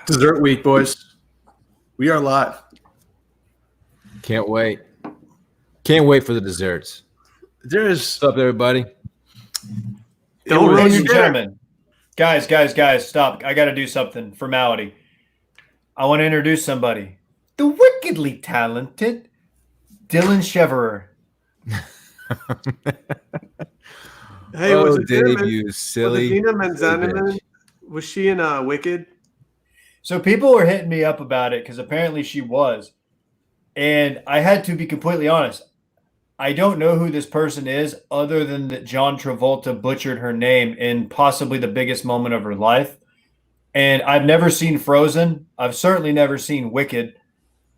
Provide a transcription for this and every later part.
Dessert week, boys. We are live. Can't wait. Can't wait for the desserts. What's up, everybody? Ladies and gentlemen, guys, stop. I got to do something. Formality. I want to introduce somebody. The wickedly talented Dylan Cheverer. Hey, was it Dave, you silly. Dina Menzaneman? Was she in Wicked? So people were hitting me up about it because apparently she was. And I had to be completely honest. I don't know who this person is other than that John Travolta butchered her name in possibly the biggest moment of her life. And I've never seen Frozen. I've certainly never seen Wicked.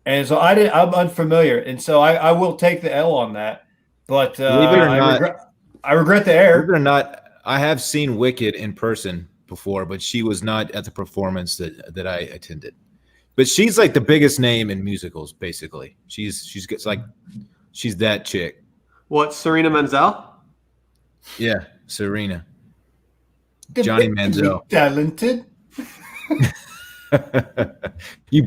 And so I'm unfamiliar. And so I will take the L on that. But I regret the error. Believe it or not, I have seen Wicked in person before, but she was not at the performance that I attended. But she's like the biggest name in musicals, basically. She's that chick. What, Serena Menzel? Yeah, Serena. The Johnny Manziel. Talented. He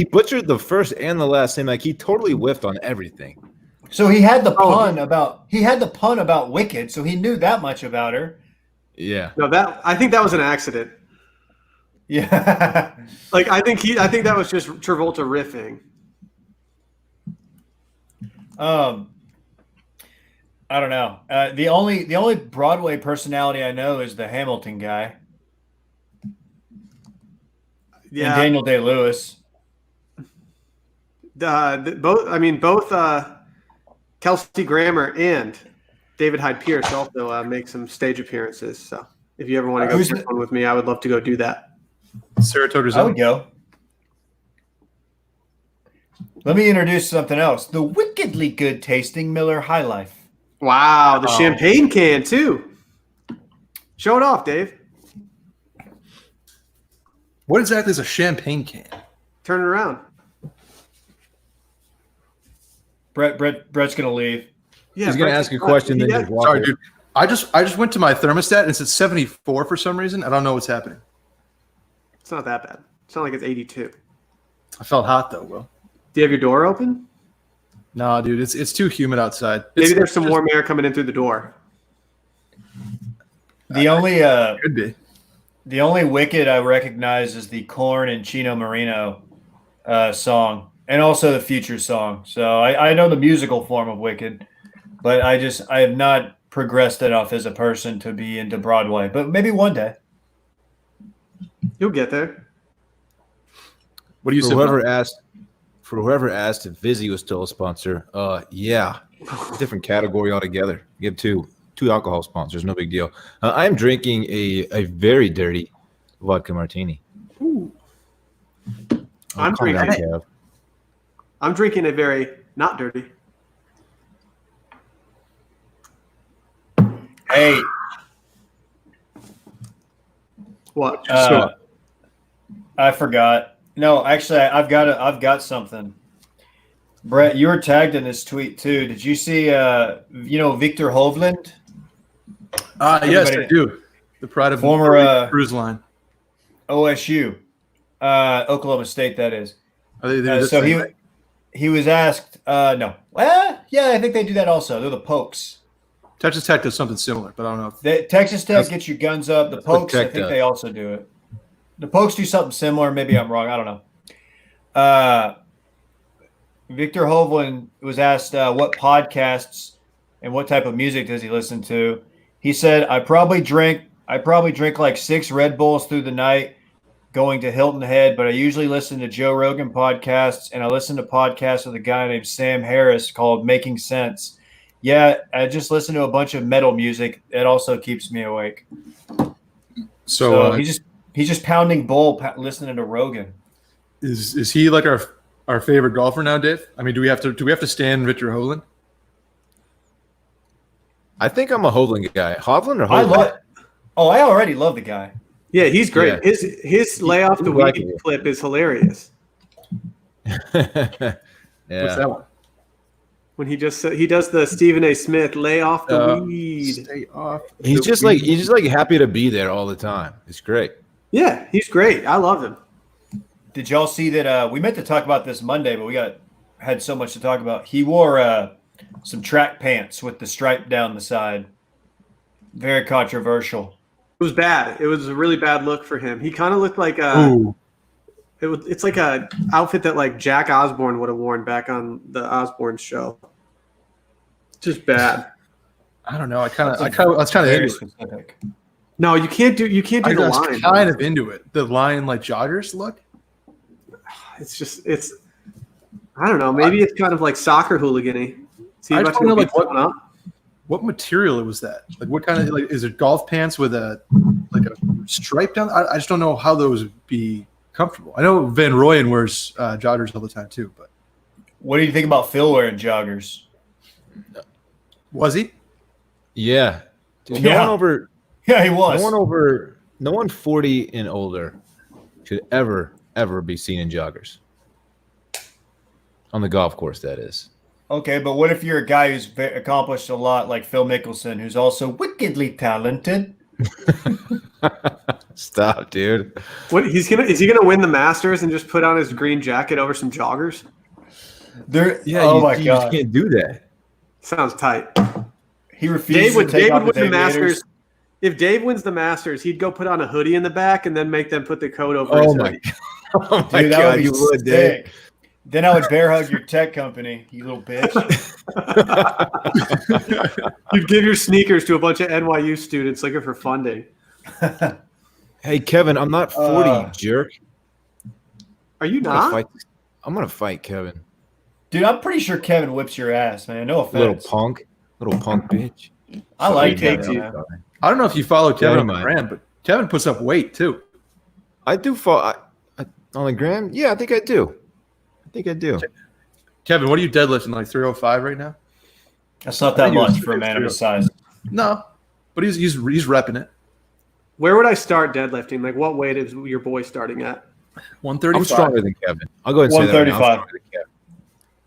butchered the first and the last name. Like he totally whiffed on everything. So he had the pun about Wicked, so he knew that much about her. Yeah. No, I think that was an accident. Yeah. Like I think that was just Travolta riffing. I don't know. The only Broadway personality I know is the Hamilton guy. Yeah. And Daniel Day-Lewis. Both Kelsey Grammer and David Hyde Pierce also make some stage appearances. So if you ever want to go for one with me, I would love to go do that. Saratoga. I would go. Let me introduce something else. The wickedly good tasting Miller High Life. Wow, the champagne can too. Show it off, Dave. What exactly is a champagne can? Turn it around. Brett's gonna leave. Yeah, he's gonna ask a question. Then just walk. Sorry, dude. I just went to my thermostat and it's at 74 for some reason. I don't know what's happening. It's not that bad. It's not like it's 82. I felt hot though, Will. Do you have your door open? No, dude, it's too humid outside. Maybe there's some warm air coming in through the door. Could be. The only Wicked I recognize is the Korn and Chino Marino song, and also the Future song. So I know the musical form of Wicked, but I have not progressed enough as a person to be into Broadway. But maybe one day. You'll get there. What do you say? For whoever asked if Vizzy was still a sponsor, yeah, different category altogether. You have two alcohol sponsors, no big deal. I'm drinking a very dirty vodka martini. Ooh. I'm drinking a very not dirty. Hey. What? I forgot. No, actually, I've got something. Brett, you were tagged in this tweet too. Did you see? Victor Hovland. Yes, I do. The pride of former cruise line. OSU, Oklahoma State. That is. So he was asked. No. Well, yeah, I think they do that also. They're the Pokes. Texas Tech does something similar, but I don't know. Texas Tech gets your guns up. The Pokes, I think they also do it. The Pokes do something similar. Maybe I'm wrong. I don't know. Victor Hovland was asked what podcasts and what type of music does he listen to. He said, I probably drink like 6 Red Bulls through the night going to Hilton Head, but I usually listen to Joe Rogan podcasts, and I listen to podcasts with a guy named Sam Harris called Making Sense. Yeah, I just listen to a bunch of metal music. It also keeps me awake. So he's just pounding bull, listening to Rogan. Is he like our favorite golfer now, Dave? I mean, do we have to stand Victor Hovland? I think I'm a Hovland guy. Hovland or Hovland? I already love the guy. Yeah, he's great. Yeah. His lay off the weed clip is hilarious. Yeah. What's that one? When he does the Stephen A. Smith lay off the weed. Stay off. He's just like happy to be there all the time. It's great. Yeah, he's great. I love him. Did y'all see that? We meant to talk about this Monday, but we had so much to talk about. He wore some track pants with the stripe down the side. Very controversial. It was bad. It was a really bad look for him. He kind of looked like it's like a outfit that like Jack Osborne would have worn back on the Osborne show. Just bad. I don't know. I was kind of Very into it. specific. No, you can't do I the was line. kind of into it. The line like joggers look. It's I don't know. Maybe it's kind of like soccer hooligan-y. See, I just don't know like someone up. what material was that? Like what kind of like is it golf pants with a stripe down? I just don't know how those would be comfortable. I know Van Royen wears joggers all the time too, but What do you think about Phil wearing joggers? was he? Yeah. Dude, Yeah. Yeah, he was. No one 40 and older should ever be seen in joggers. On the golf course, that is. Okay, but what if you're a guy who's accomplished a lot, like Phil Mickelson, who's also wickedly talented? Stop, dude. What is he gonna win the Masters and just put on his green jacket over some joggers? Oh my you god, just can't do that. Sounds tight. he refused to take Dave off would the win the aviators. Masters. If Dave wins the Masters, he'd go put on a hoodie in the back and then make them put the coat over his Oh my, hoodie. oh my Dude, that god, would be you would, dude. sick. Then I would bear hug your tech company, you little bitch. You'd give your sneakers to a bunch of NYU students looking for funding. Hey, Kevin, I'm not 40, you jerk. Are you I'm gonna not? fight. I'm gonna fight Kevin. Dude, I'm pretty sure Kevin whips your ass, man. No offense. Little punk bitch. I like Sorry, Kevin. you. Man. I don't know if you follow Kevin on the Dynamite. gram, but Kevin puts up weight too. I do fall on the gram. Yeah, I think I do. Kevin, what are you deadlifting? Like 305 right now? That's not I that think he was much for a man of his size. No, but he's repping it. Where would I start deadlifting? Like, what weight is your boy starting at? 135. I'm stronger than Kevin. I'll go ahead and say that right now. I'm 135. stronger than Kevin.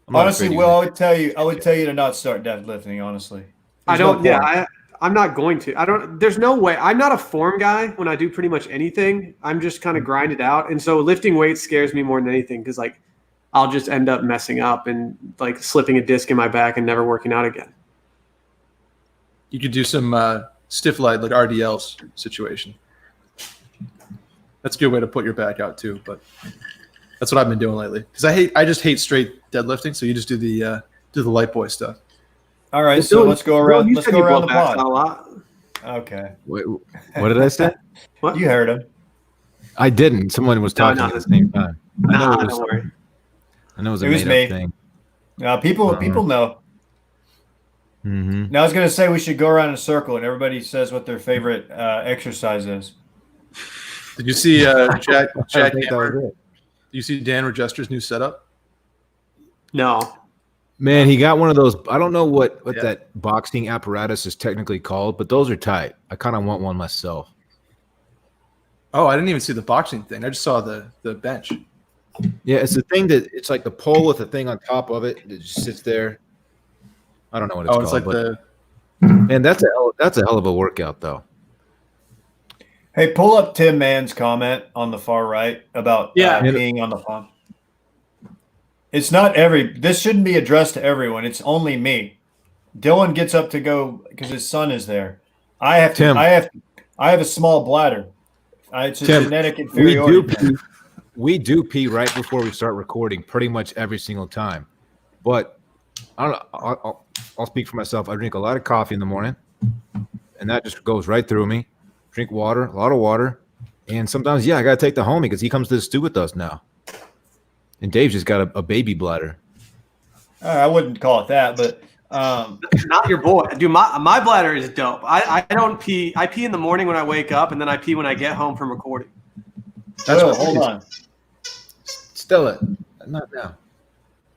I'm not Honestly, afraid of Will, you. I would tell you to not start deadlifting. Honestly, I There's no don't. Yeah, point. I'm not going to. I don't. There's no way. I'm not a form guy. When I do pretty much anything, I'm just kind of grind it out. And so lifting weights scares me more than anything because like I'll just end up messing up and like slipping a disc in my back and never working out again. You could do some stiff light like RDL's situation. That's a good way to put your back out too. But that's what I've been doing lately because I just hate straight deadlifting. So you just do the light boy stuff. All right, Well, so Dylan, let's go around. You Let's said go you around the blow backs pod. out a lot. Okay, Wait, what did I say? What? you heard him. I didn't. Someone was talking no. at the same time. Nah, don't worry. I know it was a It was made-up me. thing. People know. Mm-hmm. Now I was gonna say we should go around in a circle and everybody says what their favorite exercise is. Did you see Jack I think that was Hammer? it. Do you see Dan Regester's new setup? No. Man, he got one of those. I don't know what Yeah. that boxing apparatus is technically called, but those are tight. I kind of want one myself. Oh, I didn't even see the boxing thing. I just saw the bench. Yeah, it's the thing that it's like the pole with the thing on top of it that just sits there. I don't know what it's Oh, called. it's like but, the man, that's a hell of a workout, though. Hey, pull up Tim Mann's comment on the far right about Yeah. peeing on the pond. It's not this shouldn't be addressed to everyone. It's only me. Dylan gets up to go because his son is there. I have to. Tim. I have a small bladder. It's a Tim, genetic We inferiority. do pee right before we start recording, pretty much every single time. But I don't know. I'll speak for myself. I drink a lot of coffee in the morning, and that just goes right through me. Drink water, a lot of water, and sometimes, I gotta take the homie because he comes to the stew with us now. And Dave's just got a baby bladder. I wouldn't call it that, but Not your boy. Dude, my bladder is dope. I don't pee. I pee in the morning when I wake up, and then I pee when I get home from recording. Will, hold on. Stella, not now.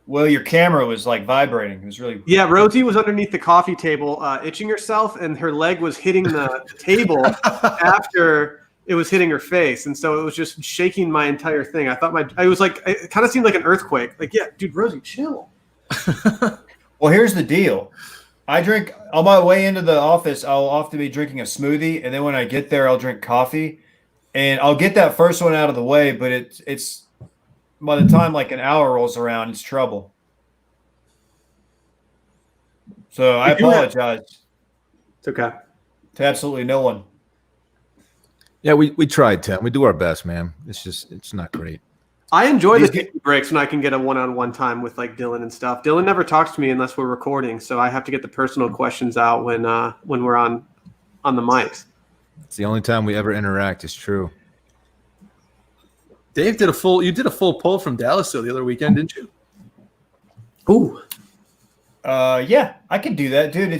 Will, your camera was like vibrating. It was really. Yeah, Rosie was underneath the coffee table itching herself, and her leg was hitting the table after it was hitting her face. And so it was just shaking my entire thing. I thought it kind of seemed like an earthquake. Like, yeah, dude, Rosie, chill. Well, here's the deal. I drink on my way into the office. I'll often be drinking a smoothie, and then when I get there, I'll drink coffee. and I'll get that first one out of the way, but it's by the time like an hour rolls around, it's trouble. So I apologize. It's okay. To absolutely no one. Yeah, we tried, Tim. We do our best, man. It's not great. I enjoy the TV breaks when I can get a one-on-one time with like Dylan and stuff. Dylan never talks to me unless we're recording, so I have to get the personal questions out when we're on the mics. It's the only time we ever interact. It's true. Dave did a full pull from Dallas the other weekend, didn't you? Ooh. Yeah, I can do that, dude.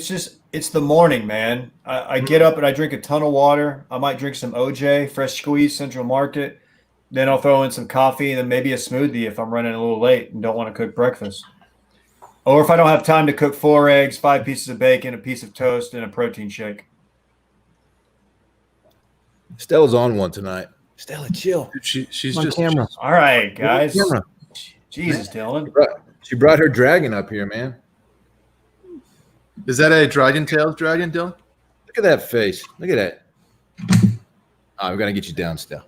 It's the morning, man. I get up and I drink a ton of water. I might drink some OJ, fresh squeeze, Central Market. Then I'll throw in some coffee and then maybe a smoothie if I'm running a little late and don't want to cook breakfast. Or if I don't have time to cook 4 eggs, 5 pieces of bacon, a piece of toast, and a protein shake. Stella's on one tonight. Stella, chill. Dude, she's on just camera. All right, guys. Camera. Jesus, Dylan. She brought her dragon up here, man. Is that a dragon tails dragon, Dylan? Look at that face. Look at that. Oh, we got to get you down, Stella.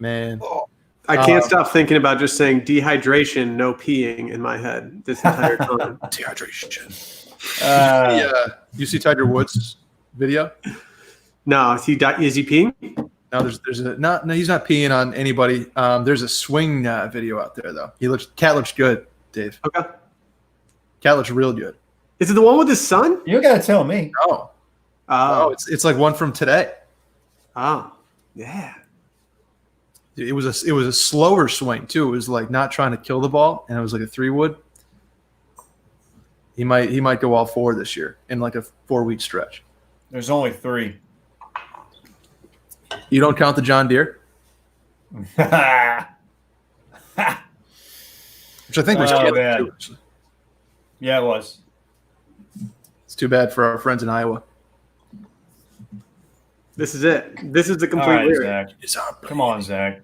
Man. I can't stop thinking about just saying dehydration, no peeing in my head this entire time. Dehydration. You see Tiger Woods' video? No, is he peeing? No, no, he's not peeing on anybody. There's a swing video out there though. Cat looks good, Dave. Okay. Cat looks real good. Is it the one with his son? You gotta tell me. Oh, it's like one from today. Oh, yeah. It was a slower swing too. It was like not trying to kill the ball, and it was like a 3-wood. He might go all 4 this year in like a 4-week stretch. There's only 3. You don't count the John Deere, which I think was too, actually. Yeah, it was. It's too bad for our friends in Iowa. This is it. This is the complete All right, lyric. Zach. Come on, Zach.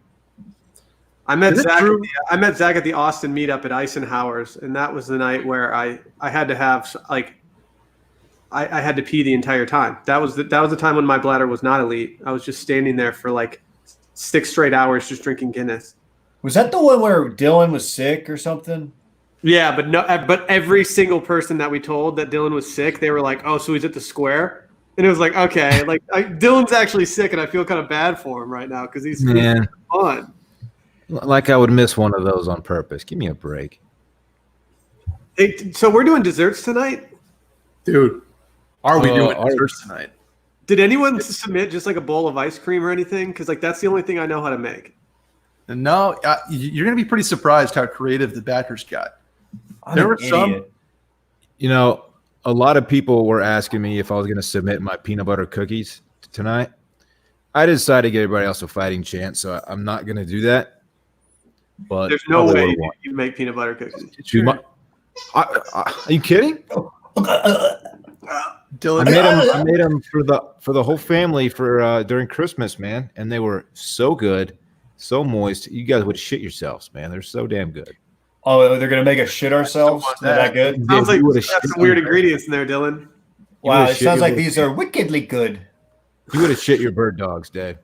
I met Zach at the Austin meetup at Eisenhower's, and that was the night where I had to have like I had to pee the entire time. That was the time when my bladder was not elite. I was just standing there for like 6 straight hours just drinking Guinness. Was that the one where Dylan was sick or something? Yeah, but every single person that we told that Dylan was sick, they were like, "Oh, so he's at the square," and it was like, "Okay, like Dylan's actually sick, and I feel kind of bad for him right now because he's fun." Like I would miss one of those on purpose. Give me a break. Hey, so we're doing desserts tonight, dude. Are we doing desserts tonight? Did anyone submit just like a bowl of ice cream or anything? Because like that's the only thing I know how to make. No, you're going to be pretty surprised how creative the backers got. There were some. You know, a lot of people were asking me if I was going to submit my peanut butter cookies tonight. I decided to give everybody else a fighting chance, so I'm not going to do that. But there's no way you make peanut butter cookies. Are you kidding? Dylan, I made them for the whole family for during Christmas, man, and they were so good, so moist. You guys would shit yourselves, man. They're so damn good. Oh, they're gonna make us shit ourselves? They're that good? Sounds like that's some weird ingredients in there, Dylan. Wow, it sounds like these are wickedly good. You would have shit your bird dogs, Dave.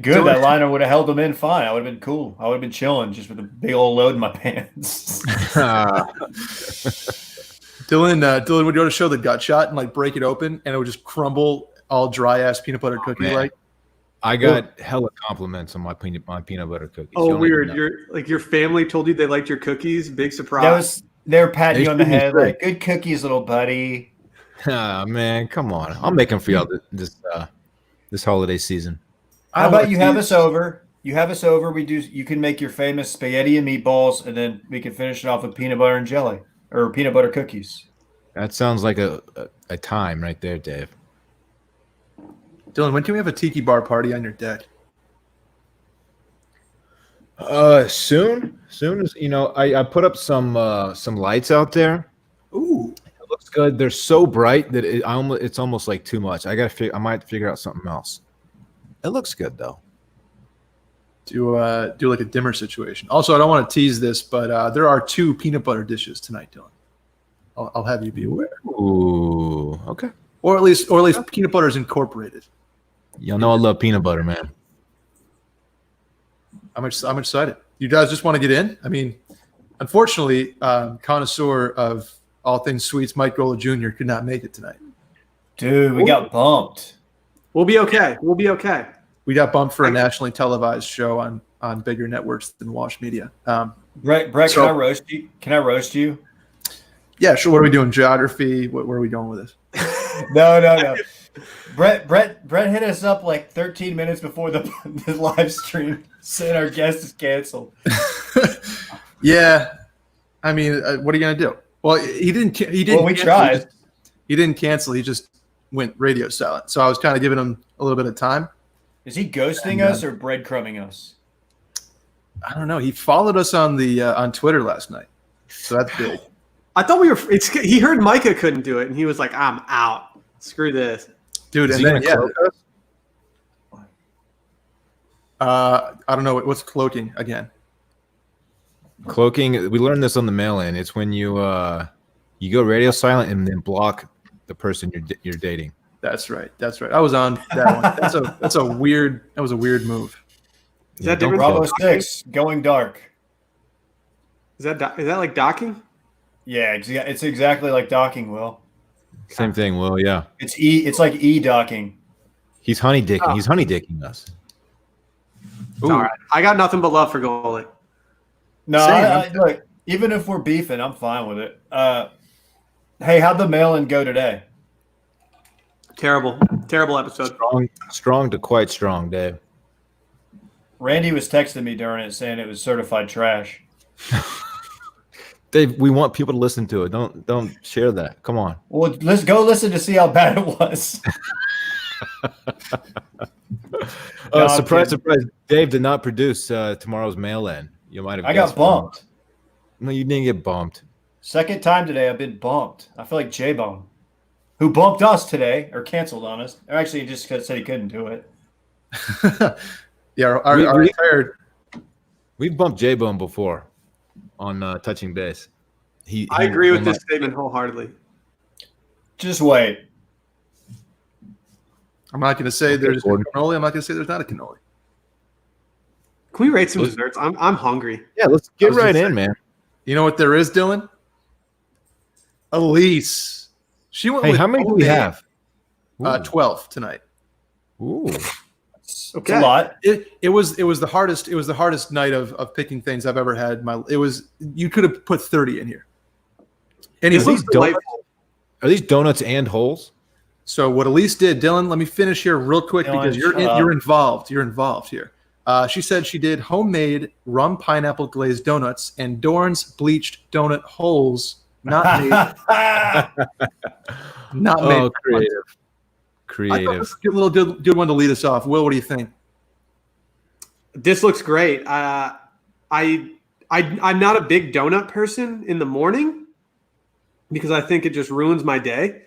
Good. That liner would have held them in fine. I would have been cool. I would have been chilling just with a big old load in my pants. Dylan would go to show the gut shot and like break it open, and it would just crumble all dry ass peanut butter cookie like. I got hella compliments on my peanut butter cookies. Oh, weird! Your family told you they liked your cookies. Big surprise. They were patting you on the head like, "Good cookies, little buddy." Ah, man, come on! I'll make them for y'all this holiday season. How about you have us over? You have us over. You can make your famous spaghetti and meatballs, and then we can finish it off with peanut butter and jelly or peanut butter cookies. That sounds like a time right there, Dave. Dylan, when can we have a tiki bar party on your deck? Soon as I put up some lights out there. Ooh, it looks good. They're so bright that it's almost like too much. I might figure out something else. It looks good though. Do like a dimmer situation. Also, I don't want to tease this, but there are 2 peanut butter dishes tonight, Dylan. I'll have you be aware. Ooh, okay. Or at least peanut butter is incorporated. Y'all know I love peanut butter, man. I'm excited. You guys just want to get in? I mean, unfortunately, connoisseur of all things sweets, Mike Gola Jr. could not make it tonight. Dude, we got bumped. We'll be okay. We'll be okay. We got bumped for a nationally televised show on bigger networks than Wash Media. Brett, can I roast you? Can I roast you? Yeah, sure. What are we doing? Geography? Where are we going with this? No. Brett hit us up like 13 minutes before the live stream, saying our guest is canceled. Yeah, I mean, what are you gonna do? Well, he didn't. Well, we tried. He didn't cancel. He just went radio silent. So I was kind of giving him a little bit of time. Is he ghosting us or breadcrumbing us? I don't know. He followed us on Twitter last night, so that's big. I thought we were. He heard Micah couldn't do it, and he was like, "I'm out. Screw this, dude." Is and he then gonna cloak us? I don't know what's cloaking again. Cloaking. We learned this on the mail-in. It's when you go radio silent and then block the person you're dating. That's right. I was on that one. That was a weird move. Is that different? Bravo 6 going dark. Is that like docking? Yeah, it's exactly like docking, Will. Same thing, Will. Yeah. It's like docking. He's honeydicking. Oh. He's honeydicking us. All right. I got nothing but love for goalie. No, look. Even if we're beefing, I'm fine with it. Hey, how'd the mail-in go today? Terrible episode. Strong to quite strong, Dave. Randy was texting me during it saying it was certified trash. Dave, we want people to listen to it. Don't share that. Come on. Well, let's go listen to see how bad it was. Surprise! Dave did not produce tomorrow's mail-in. You might have. I got bumped. No, you didn't get bumped. Second time today, I've been bumped. I feel like J-Bone, who bumped us today or canceled on us. Or actually, he just said he couldn't do it. Yeah, our entire. We've bumped J-Bone before on touching base. I agree with this statement wholeheartedly. Just wait. I'm not going to say there's a cannoli. I'm not going to say there's not a cannoli. Can we rate some desserts? I'm hungry. Yeah, let's get right in, man. You know what there is, Dylan? Elise. She went. Hey, how many do we have? 12 tonight. Ooh. Okay. It's a lot. It was the hardest. It was the hardest night of picking things I've ever had. You could have put 30 in here. Anyway, are these donuts and holes? So what Elise did, Dylan, let me finish here real quick because you're involved. You're involved here. She said she did homemade rum pineapple glazed donuts and Dorn's bleached donut holes, not made. Not made. Creative. I thought this was a little good one to lead us off. Will, what do you think? This looks great. I'm not a big donut person in the morning because I think it just ruins my day.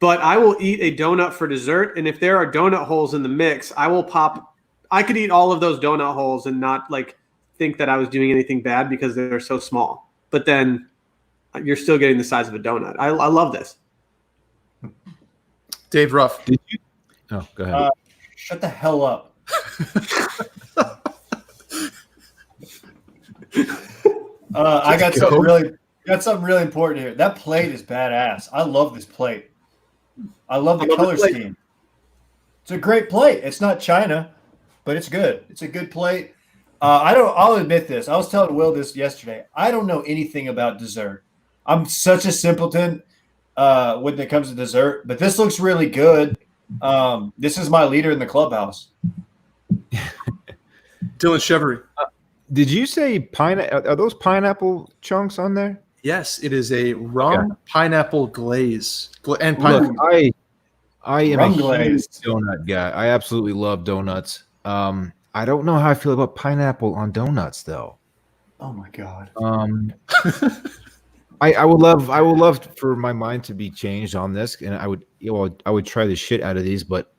But I will eat a donut for dessert, and if there are donut holes in the mix, I will pop. I could eat all of those donut holes and not think that I was doing anything bad because they're so small. But then you're still getting the size of a donut. I love this. Dave Ruff. Did you? Oh, go ahead. Shut the hell up. I got something really important here. That plate is badass. I love this plate. I love the color scheme. It's a great plate. It's not China, but it's good. It's a good plate. I'll admit this. I was telling Will this yesterday. I don't know anything about dessert. I'm such a simpleton when it comes to dessert, but this looks really good. This is my leader in the clubhouse. Dylan Chevery. Did you say pineapple? Are those pineapple chunks on there? Yes, it is a rum pineapple glaze and pineapple. Look, I am a huge donut guy. I absolutely love donuts. I don't know how I feel about pineapple on donuts, though. Oh my god. I would love for my mind to be changed on this, and I would try the shit out of these, but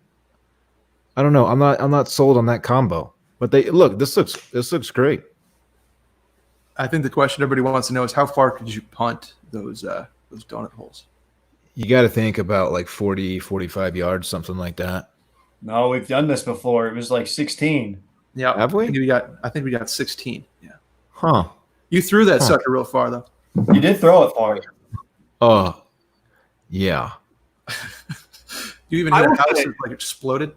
I don't know. I'm not sold on that combo. But this looks great. I think the question everybody wants to know is how far could you punt those donut holes? You got to think about 40, 45 yards, something like that. No, we've done this before. It was like 16. Yeah, Have we? I think we got 16. Yeah. Huh. You threw that sucker real far though. You did throw it far. Oh, yeah. You even I hear will a house say- that like exploded.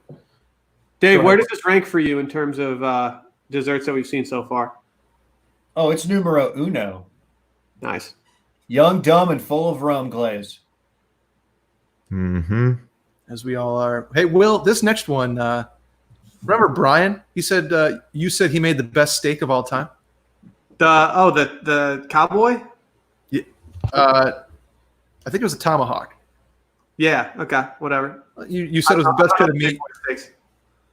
Dave, Go where ahead. does this rank for you in terms of desserts that we've seen so far? Oh, it's numero uno. Nice. Young, dumb, and full of rum glaze. Mm-hmm. As we all are. Hey, Will, this next one. Remember Brian? He said you said he made the best steak of all time. The cowboy? I think it was a tomahawk. Yeah. Okay. Whatever. You said it was the best cut of meat. Steaks.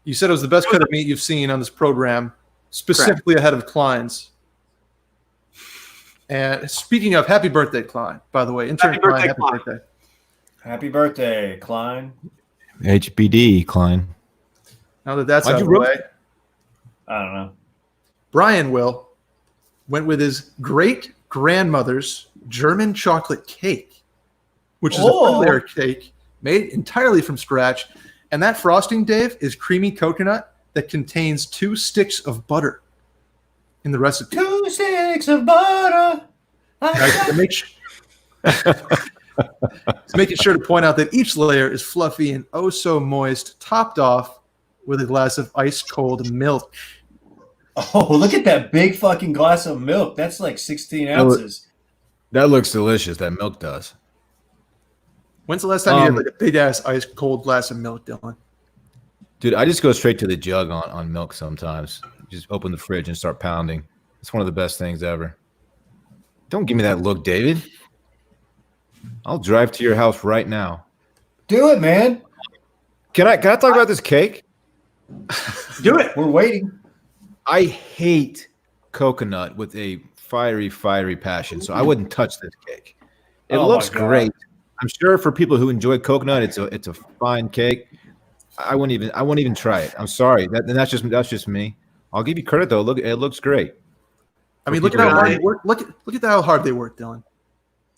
You said it was the best cut of meat you've seen on this program, specifically ahead of Klein's. And speaking of, happy birthday, Klein, by the way. Intern Happy Klein, birthday, happy Klein. birthday. Happy birthday, Klein. HBD, Klein. Now that that's Why'd out you of the roast way, I don't know. Brian Will went with his great-grandmother's German chocolate cake, which is a Oh. layer cake made entirely from scratch. And that frosting, Dave, is creamy coconut that contains 2 sticks of butter in the recipe. 2 sticks of butter. To make making sure to point out that each layer is fluffy and oh so moist, topped off with a glass of ice cold milk. Oh, look at that big fucking glass of milk. That's like 16 ounces. That looks delicious. That milk does. When's the last time you had like a big ass ice cold glass of milk, Dylan? Dude, I just go straight to the jug on milk sometimes. Just open the fridge and start pounding. It's one of the best things ever. Don't give me that look, David. I'll drive to your house right now. Do it, man. Can I talk about this cake? Do it. We're waiting. I hate coconut with a fiery passion, so I wouldn't touch this cake. It Oh my looks God. great. I'm sure for people who enjoy coconut, it's a fine cake. I won't even try it. I'm sorry. That's just me. I'll give you credit though. Look, it looks great. I mean, look at how hard they work. Look at how hard they work, Dylan.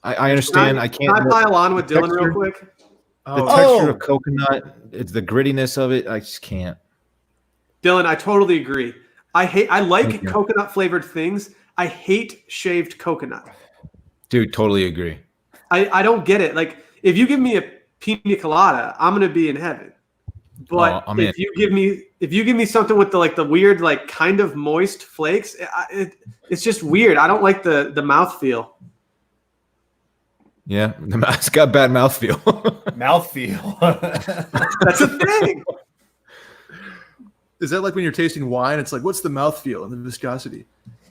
I understand. I can't. Can I pile on with Dylan real texture- quick? The Oh, texture of coconut, it's the grittiness of it. I just can't. Dylan, I totally agree. I like Thank you. coconut flavored things. I hate shaved coconut. Dude, totally agree. I don't get it. Like if you give me a pina colada, I'm gonna be in heaven. But Oh, I'm in. if you give me something with the weird like kind of moist flakes, it's just weird. I don't like the mouthfeel. Yeah, it's got bad mouthfeel. Mouthfeel. That's a thing. is that like when you're tasting wine? It's like, what's the mouthfeel and the viscosity?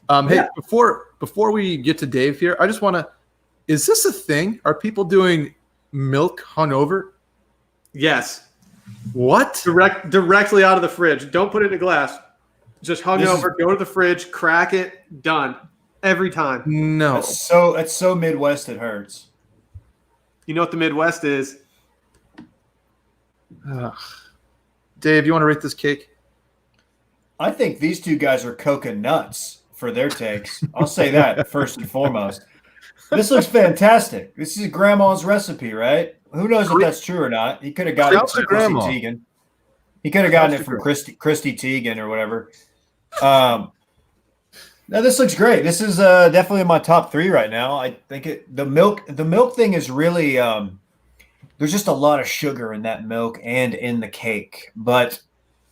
Hey, Yeah. before we get to Dave here, I just want to. Is this a thing? Are people doing milk hungover? Yes. What? Directly out of the fridge. Don't put it in a glass. Just hung This over, go to the fridge, crack it, done. Every time. No. That's so Midwest it hurts. You know what the Midwest is? Ugh. Dave, you want to rate this cake? I think these two guys are coconuts for their takes. I'll say that first and foremost. This looks fantastic. This is grandma's recipe, right? Who knows if that's true or not? He could have gotten it How's from the Chrissy grandma? Teigen. He could have gotten How's it the from Christy Teigen or whatever. No, this looks great. This is definitely in my top 3 right now. I think the milk thing is really there's just a lot of sugar in that milk and in the cake, but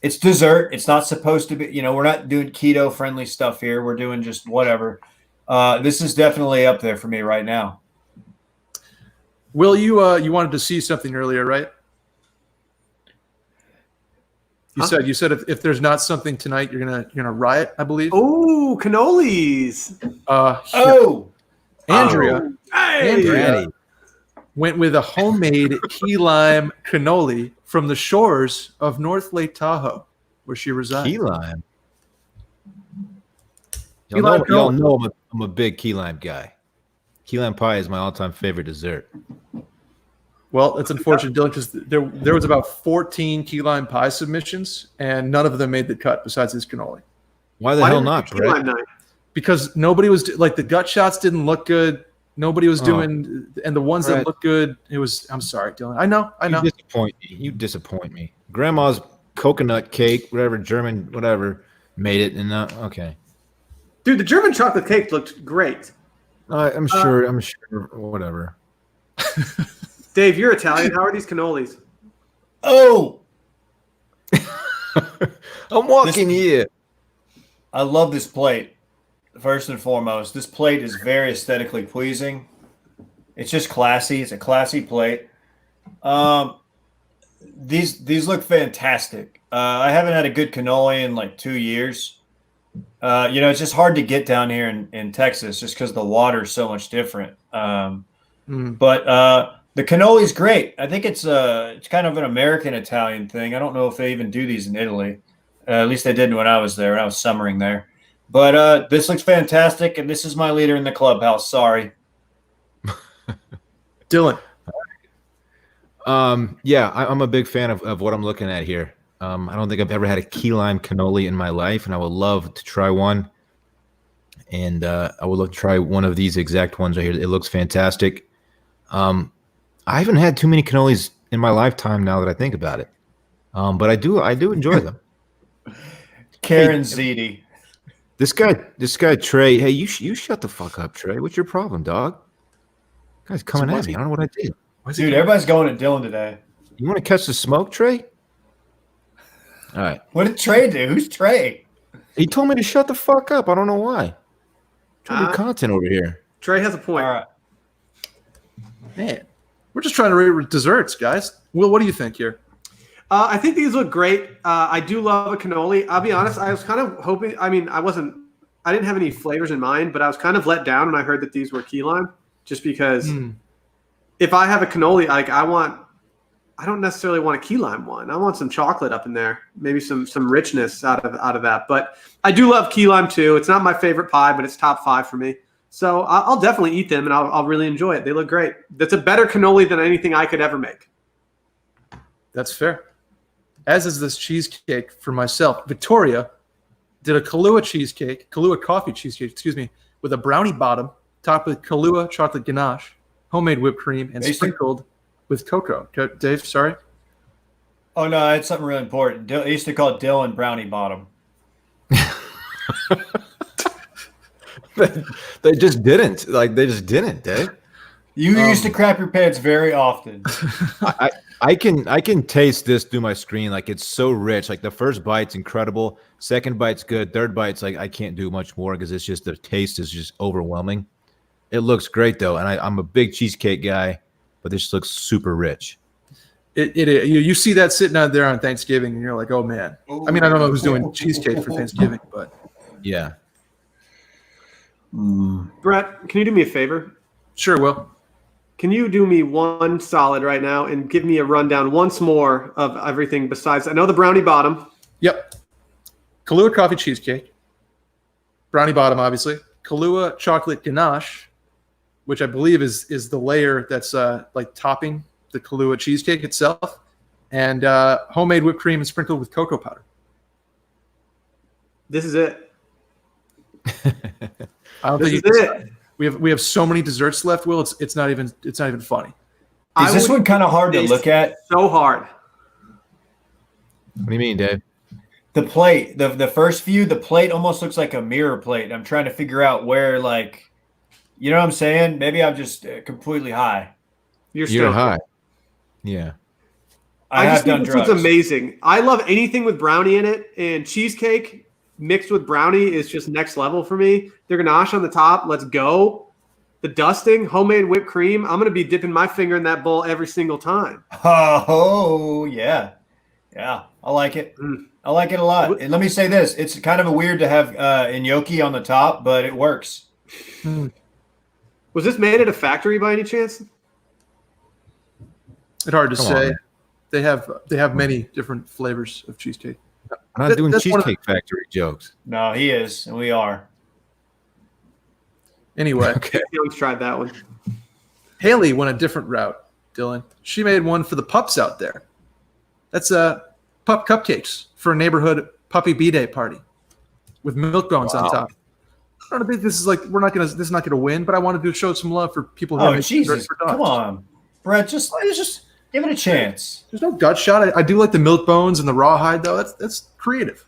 it's dessert. It's not supposed to be, we're not doing keto friendly stuff here. We're doing just whatever. This is definitely up there for me right now. Will, you wanted to see something earlier, right? You said if there's not something tonight, you're gonna riot, I believe. Oh, cannolis. Andrea Hey. Andrea went with a homemade key lime cannoli from the shores of North Lake Tahoe, where she resides. Key lime. Key lime Y'all cone. know I'm a big key lime guy. Key lime pie is my all-time favorite dessert. Well, it's unfortunate, Dylan, because there was about 14 key lime pie submissions, and none of them made the cut besides this cannoli. Why the Why hell didn't not, you key lime Brett? night? Because nobody was like the gut shots didn't look good. Nobody was doing, and the ones that Right. looked good, it was. I'm sorry, Dylan. I know. You disappoint me. Grandma's coconut cake, whatever German, whatever made it, and okay. Dude, the German chocolate cake looked great. I'm sure, whatever. Dave, you're Italian. How are these cannolis? Oh, I'm walking here. I love this plate. First and foremost, this plate is very aesthetically pleasing. It's just classy. It's a classy plate. These look fantastic. I haven't had a good cannoli in like 2 years. It's just hard to get down here in Texas just because the water is so much different. But the cannoli is great. I think it's kind of an American Italian thing. I don't know if they even do these in Italy. At least they didn't when I was there, when I was summering there. But this looks fantastic, and this is my leader in the clubhouse. Sorry. Dylan. Yeah, I'm a big fan of what I'm looking at here. I don't think I've ever had a key lime cannoli in my life, and I would love to try one. And I would love to try one of these exact ones right here. It looks fantastic. I haven't had too many cannolis in my lifetime now that I think about it. But I do enjoy them. Karen Ziti. This guy Trey. Hey, you shut the fuck up, Trey. What's your problem, dog? Guy's coming at me. I don't know what I did. Dude, everybody's going at Dylan today. You want to catch the smoke, Trey? All right. What did Trey do? Who's Trey? He told me to shut the fuck up. I don't know why. Trying to do content over here. Trey has a point. All right. Man, we're just trying to rate desserts, guys. Will, what do you think here? I think these look great. I do love a cannoli. I'll be honest. I was kind of hoping. I mean, I didn't have any flavors in mind, but I was kind of let down when I heard that these were key lime, just because if I have a cannoli, like I don't necessarily want a key lime one. I want some chocolate up in there, maybe some richness out of that. But I do love key lime too. It's not my favorite pie, but it's top 5 for me. So I'll definitely eat them, and I'll really enjoy it. They look great. That's a better cannoli than anything I could ever make. That's fair. As is this cheesecake for myself. Victoria did a Kahlua coffee cheesecake, with a brownie bottom, topped with Kahlua chocolate ganache, homemade whipped cream, and sprinkled with cocoa. Dave, sorry? Oh, no, it's something really important. I used to call it Dylan Brownie Bottom. They just didn't. They just didn't, Dave. You used to crap your pants very often. I can taste this through my screen. Like, it's so rich. Like, the first bite's incredible. Second bite's good. Third bite's like I can't do much more because it's just the taste is just overwhelming. It looks great though, and I'm a big cheesecake guy, but this looks super rich. You see that sitting out there on Thanksgiving, and you're like, oh man. I mean, I don't know who's doing cheesecake for Thanksgiving, but yeah. Brett, can you do me a favor? Sure, Will. Can you do me one solid right now and give me a rundown once more of everything besides? I know the brownie bottom. Yep. Kahlua coffee cheesecake. Brownie bottom, obviously. Kahlua chocolate ganache, which I believe is the layer that's like topping the Kahlua cheesecake itself, and homemade whipped cream and sprinkled with cocoa powder. This is it. I don't think this is it. We have so many desserts left, Will. It's not even funny. Is this one kind of hard to look at? So hard. What do you mean, Dave? The plate, the first view, the plate almost looks like a mirror plate. I'm trying to figure out where, like, you know what I'm saying? Maybe I'm just completely high. You're high. Yeah. I have just done think this drugs. was amazing. I love anything with brownie in it, and cheesecake mixed with brownie is just next level for me. The ganache on the top, let's go. The dusting, homemade whipped cream. I'm going to be dipping my finger in that bowl every single time. Oh, yeah. Yeah, I like it. I like it a lot. And let me say this. It's kind of weird to have gnocchi on the top, but it works. Was this made at a factory by any chance? It's hard to Come say. on. They have many different flavors of cheesecake. I'm not doing that's one of Cheesecake Factory jokes. No, he is, and we are. Anyway, Okay. Young's tried that one. Haley went a different route, Dylan. She made one for the pups out there. That's pup cupcakes for a neighborhood puppy B-Day party with milk bones on top. I don't think this is like this is not gonna win, but I wanted to show some love for people who Oh, make Jesus. desserts for dogs. Come on. Brett, just Give it a chance. There's no gut shot. I do like the milk bones and the rawhide though. That's creative.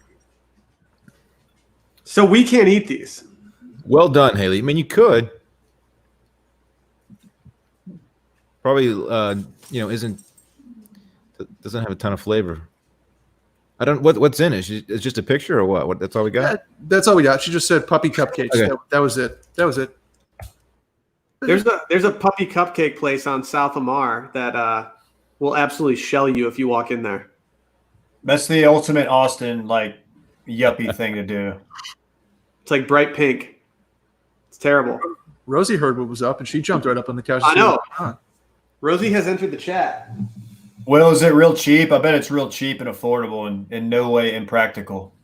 So we can't eat these. Well done, Haley. I mean, you could. Probably, doesn't have a ton of flavor. I don't. What's in it? It's just a picture or what? That's all we got. Yeah, that's all we got. She just said puppy cupcakes. Okay. That was it. That was it. There's a puppy cupcake place on South Amar that will absolutely shell you if you walk in there. That's the ultimate Austin yuppie thing to do. It's like bright pink. It's terrible. Rosie heard what was up and she jumped right up on the couch. I know. Huh. Rosie has entered the chat. Well, is it real cheap? I bet it's real cheap and affordable and in no way impractical.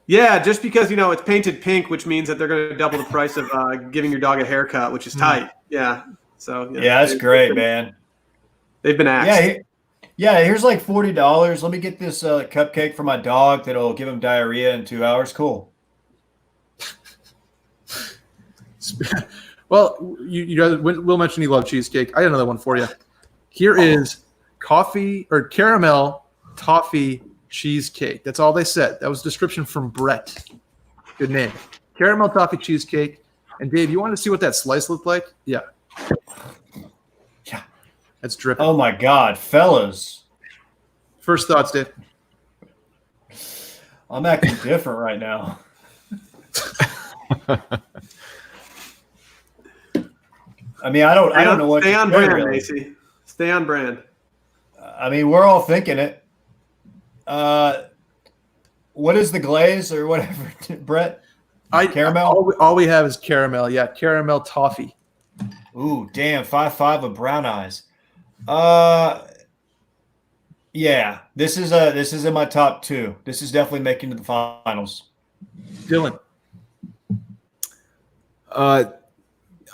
Yeah, just because it's painted pink, which means that they're going to double the price of giving your dog a haircut, which is tight. Yeah. So yeah, that's great, man. They've been axed. Yeah. Here's like $40. Let me get this cupcake for my dog that'll give him diarrhea in 2 hours. Cool. Well, you guys will mention you love cheesecake. I got another one for you. Here is coffee or caramel toffee cheesecake. That's all they said. That was a description from Brett. Good name. Caramel toffee cheesecake. And Dave, you wanted to see what that slice looked like? Yeah. Yeah. That's dripping. Oh my God, fellas. First thoughts, Dave. I'm acting different right now. I mean, I don't know what. Stay to on say, brand, really. Macy. Stay on brand. I mean, we're all thinking it. What is the glaze or whatever, Brett? Caramel? All we have is caramel. Yeah, caramel toffee. Ooh, damn, 5.5 of brown eyes. Yeah, this is in my top 2. This is definitely making it to the finals. Dylan.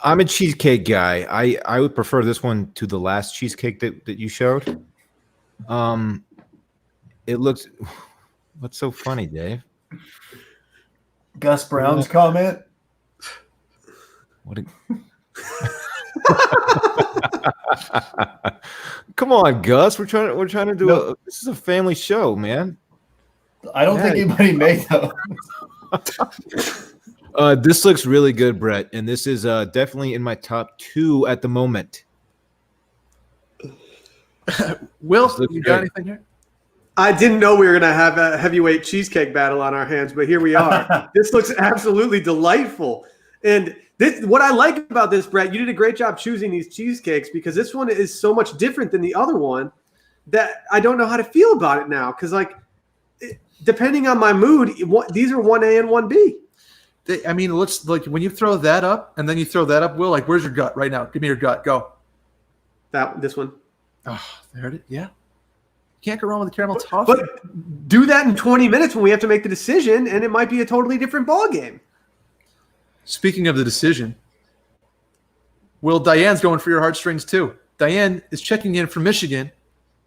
I'm a cheesecake guy. I would prefer this one to the last cheesecake that you showed. It looks. What's so funny, Dave? Gus Brown's comment. What? Come on, Gus. We're trying to do this is a family show, man. I don't think anybody made those. This looks really good, Brett, and this is definitely in my top 2 at the moment. Will, you got anything here? I didn't know we were going to have a heavyweight cheesecake battle on our hands, but here we are. This looks absolutely delightful. And what I like about this, Brett, you did a great job choosing these cheesecakes because this one is so much different than the other one that I don't know how to feel about it now. Because, depending on my mood, these are 1A and 1B. I mean, let's when you throw that up and then you throw that up, Will, where's your gut right now? Give me your gut. Go. This one. Oh, there it is. Yeah. You can't go wrong with the caramel toffee. But do that in 20 minutes when we have to make the decision, and it might be a totally different ball game. Speaking of the decision, Will, Diane's going for your heartstrings too. Diane is checking in from Michigan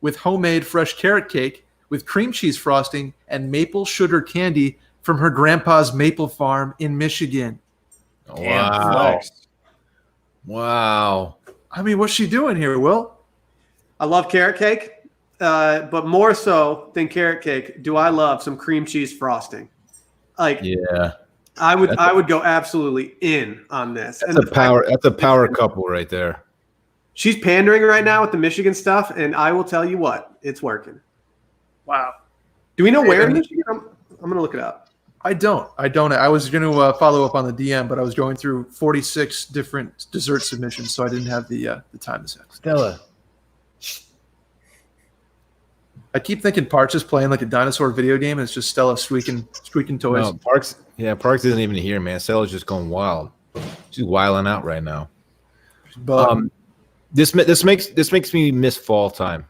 with homemade fresh carrot cake with cream cheese frosting and maple sugar candy from her grandpa's maple farm in Michigan. Wow. Wow. I mean, what's she doing here, Will? I love carrot cake, but more so than carrot cake, do I love some cream cheese frosting. Yeah. I would go absolutely in on this. That's a power couple right there. She's pandering right now with the Michigan stuff, and I will tell you what, it's working. Wow. Do we know where in Michigan? I'm going to look it up. I don't. I was going to follow up on the DM, but I was going through 46 different dessert submissions, so I didn't have the time this afternoon. Stella. I keep thinking Parks is playing like a dinosaur video game, and it's just Stella squeaking toys. No, Parks isn't even here, man. Stella's just going wild. She's wilding out right now. But this makes me miss fall time.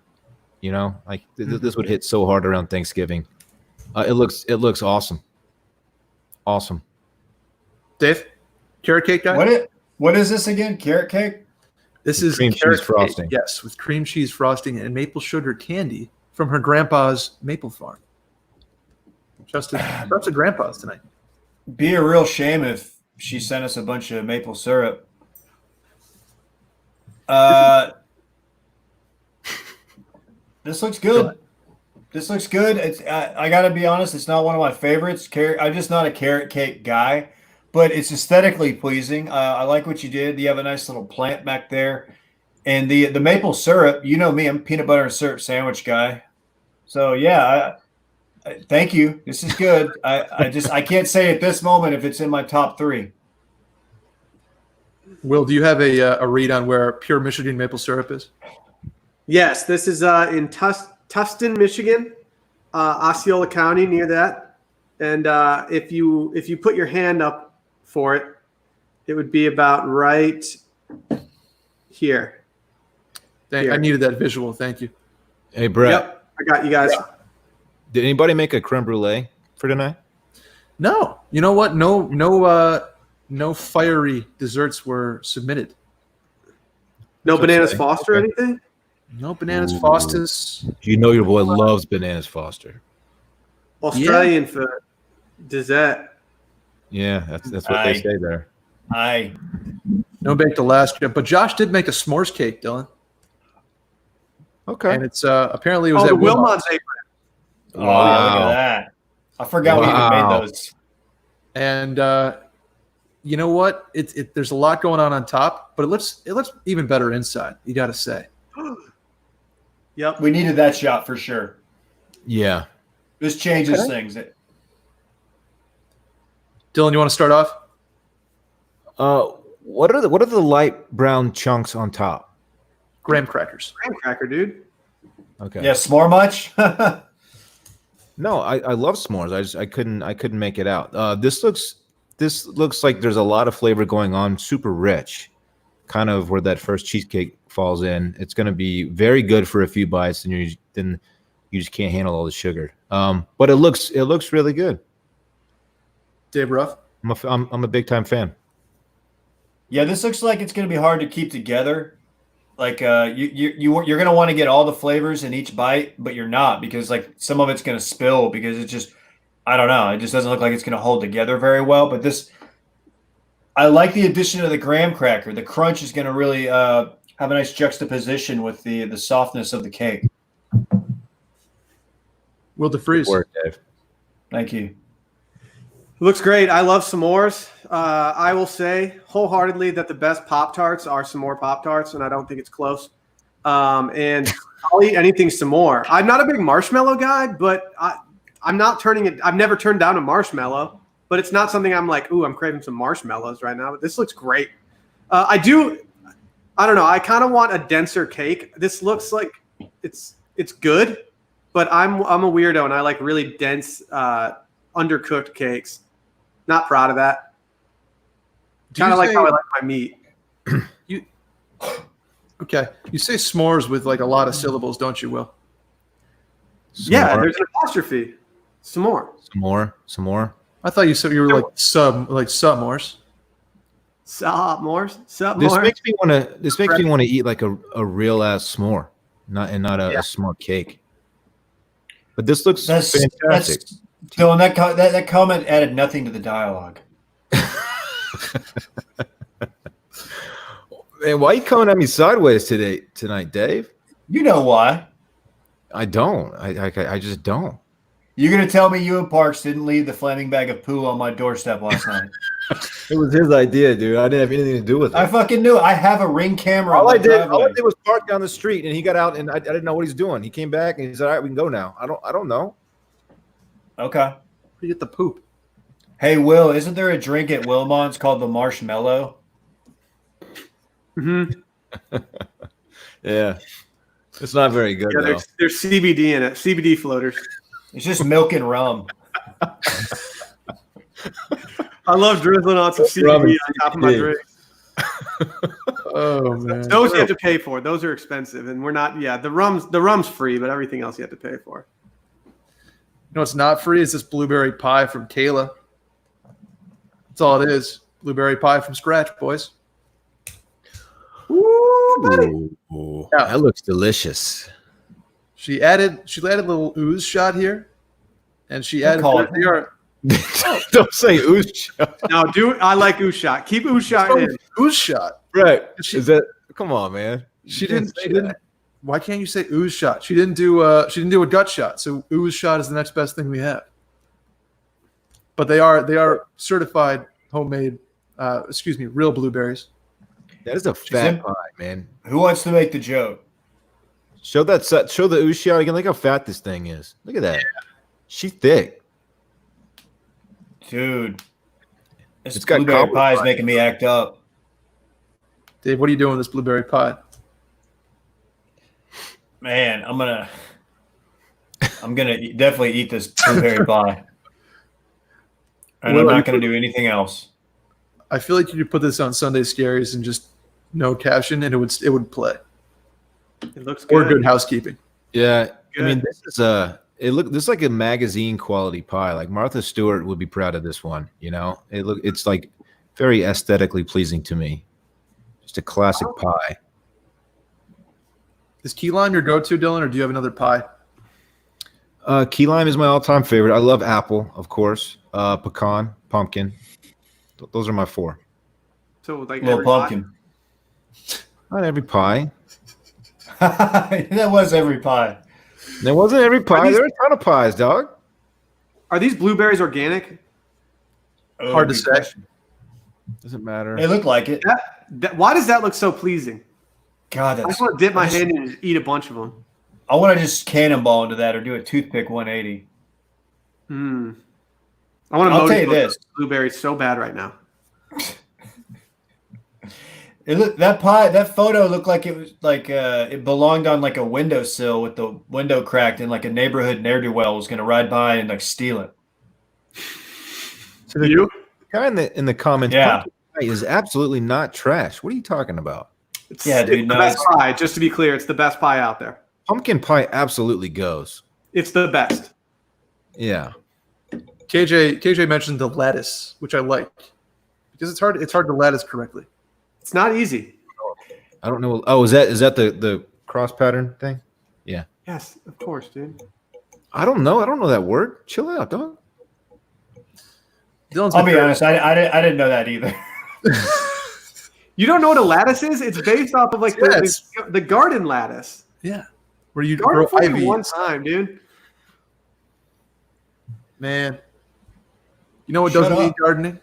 You know, this would hit so hard around Thanksgiving. It looks awesome. Awesome. Dave, carrot cake guy. What is this again? Carrot cake? This is cream carrot cheese frosting. Cake, yes, with cream cheese frosting and maple sugar candy from her grandpa's maple farm. Just a grandpa's tonight. Be a real shame if she sent us a bunch of maple syrup. This looks good. This looks good. It's I got to be honest, it's not one of my favorites. I'm just not a carrot cake guy, but it's aesthetically pleasing. I like what you did. You have a nice little plant back there, and the maple syrup. You know me, I'm a peanut butter and syrup sandwich guy. So yeah, thank you. This is good. I can't say at this moment if it's in my top 3. Will, do you have a read on where pure Michigan maple syrup is? Yes, this is in Tustin, Michigan, Osceola County, near that. And if you put your hand up for it, it would be about right here. I needed that visual. Thank you. Hey, Brett. Yep, I got you guys. Did anybody make a creme brulee for tonight? No. You know what? No fiery desserts were submitted. No Bananas Foster or anything? No Bananas Fosters. You know your boy loves Bananas Foster. Australian for dessert. Yeah, that's what they say there. No baked Alaska, but Josh did make a s'mores cake, Dylan. Okay. And it's apparently it was the at Wilmot's apron. Oh, yeah, look at that. I forgot we even made those. And you know what? There's a lot going on top, but it looks even better inside. You got to say. Yep. We needed that shot for sure. Yeah. This changes things. Dylan, you want to start off? What are the light brown chunks on top? Graham crackers. Graham cracker, dude. Okay. Yeah, s'more much? No, I love s'mores. I couldn't make it out. This looks like there's a lot of flavor going on, super rich, kind of where that first cheesecake falls in. It's going to be very good for a few bites, and then you just can't handle all the sugar. But it looks really good. Dave Ruff. I'm a big time fan. Yeah, this looks like it's going to be hard to keep together. Like you're going to want to get all the flavors in each bite, but you're not, because like some of it's going to spill because it's just, I don't know. It just doesn't look like it's going to hold together very well. But I like the addition of the graham cracker. The crunch is going to really have a nice juxtaposition with the softness of the cake. Will DeFries. Good work, Dave. Thank you. Looks great. I love s'mores. I will say wholeheartedly that the best Pop-Tarts are s'more Pop-Tarts, and I don't think it's close. And I'll eat anything s'more. I'm not a big marshmallow guy, but I'm not turning it. I've never turned down a marshmallow, but it's not something I'm like, ooh, I'm craving some marshmallows right now. But this looks great. I don't know. I kind of want a denser cake. This looks like it's good, but I'm a weirdo, and I like really dense, undercooked cakes. Not proud of that. Kind of like how I like my meat. Okay. You say s'mores with like a lot of syllables, don't you, Will? Yeah, there's an apostrophe. S'more. S'more. I thought you said you were like s'mores. This makes me want to eat like a real ass s'more, not a s'more cake. But this looks fantastic. Dylan, that comment added nothing to the dialogue. Man, why are you coming at me sideways tonight, Dave? You know why. I don't. I just don't. You're going to tell me you and Parks didn't leave the flaming bag of poo on my doorstep last night. It was his idea, dude. I didn't have anything to do with it. I fucking knew it. I have a Ring camera. All I did was park down the street, and he got out, and I didn't know what he's doing. He came back, and he said, "All right, we can go now." I don't know. Okay. Where do you get the poop? Hey, Will, isn't there a drink at Wilmot's called the Marshmallow? Mm-hmm. Yeah. It's not very good, though. There's CBD in it. CBD floaters. It's just milk and rum. I love drizzling on some CBD on top of my drink. Oh man. Those you have to pay for. Those are expensive, and we're not. Yeah, the rum's free, but everything else you have to pay for. You know what's not free is this blueberry pie from Kayla. That's all it is. Blueberry pie from scratch, boys. Ooh, buddy. Ooh, that looks delicious. She added a little ooze shot here, and she added. Don't say ooze shot. No, I like ooze shot. Keep ooze shot in. Ooze shot, right? Is that? Come on, man. She didn't Why can't you say ooze shot? She didn't do a gut shot, so ooze shot is the next best thing we have. But they are certified homemade, real blueberries. That is a fat pie, man. Who wants to make the joke? Show the ooze shot again. Look how fat this thing is. Look at that. She's thick. Dude. This It's got blueberry Kahlua pie is pie. making me act up. Dave, what are you doing with this blueberry pie? Man, I'm gonna definitely eat this blueberry pie. And I'm not gonna do anything else. I feel like you could put this on Sunday Scaries and just no caption, and it would play. It looks good. Or good housekeeping. Yeah, Good. I mean, this is this is like a magazine quality pie. Like Martha Stewart would be proud of this one. You know, it's like very aesthetically pleasing to me. Just a classic pie. Is key lime your go-to, Dylan, or do you have another pie? Key lime is my all-time favorite. I love apple, of course. Pecan, pumpkin. Those are my 4. So like Little every pie? pumpkin. Not every pie. That was every pie. There wasn't every pie. these- There were a ton of pies, dog. Are these blueberries organic? Oh, Hard to good say. question. Doesn't matter. They look like it. Why does that look so pleasing? God, I that's. just want to dip my hand in and eat a bunch of them. I want to just cannonball into that or do a toothpick 180. I want to I'll tell you this. blueberries so bad right now. That photo looked like it was like it belonged on like a windowsill with the window cracked, and like a neighborhood ne'er-do-well was going to ride by and like steal it. So the guy in the comments, Yeah. pumpkin pie is absolutely not trash. What are you talking about? It's, Yeah, dude, it's no, the best it's- pie. Just to be clear, it's the best pie out there. Pumpkin pie absolutely goes. It's the best. Yeah. KJ mentioned the lettuce, which I like because it's hard to lattice correctly. It's not easy. I don't know. Oh, is that the cross pattern thing? Yeah. Yes, of course, dude. I don't know. I don't know that word. Chill out, dog. Dylan's I'll been be very- honest, I didn't know that either. You don't know what a lattice is? It's based off of like Yes. the garden lattice. Yeah, where you Garden grow for ivy. one time, dude. Man, you know what Shut doesn't need up. gardening?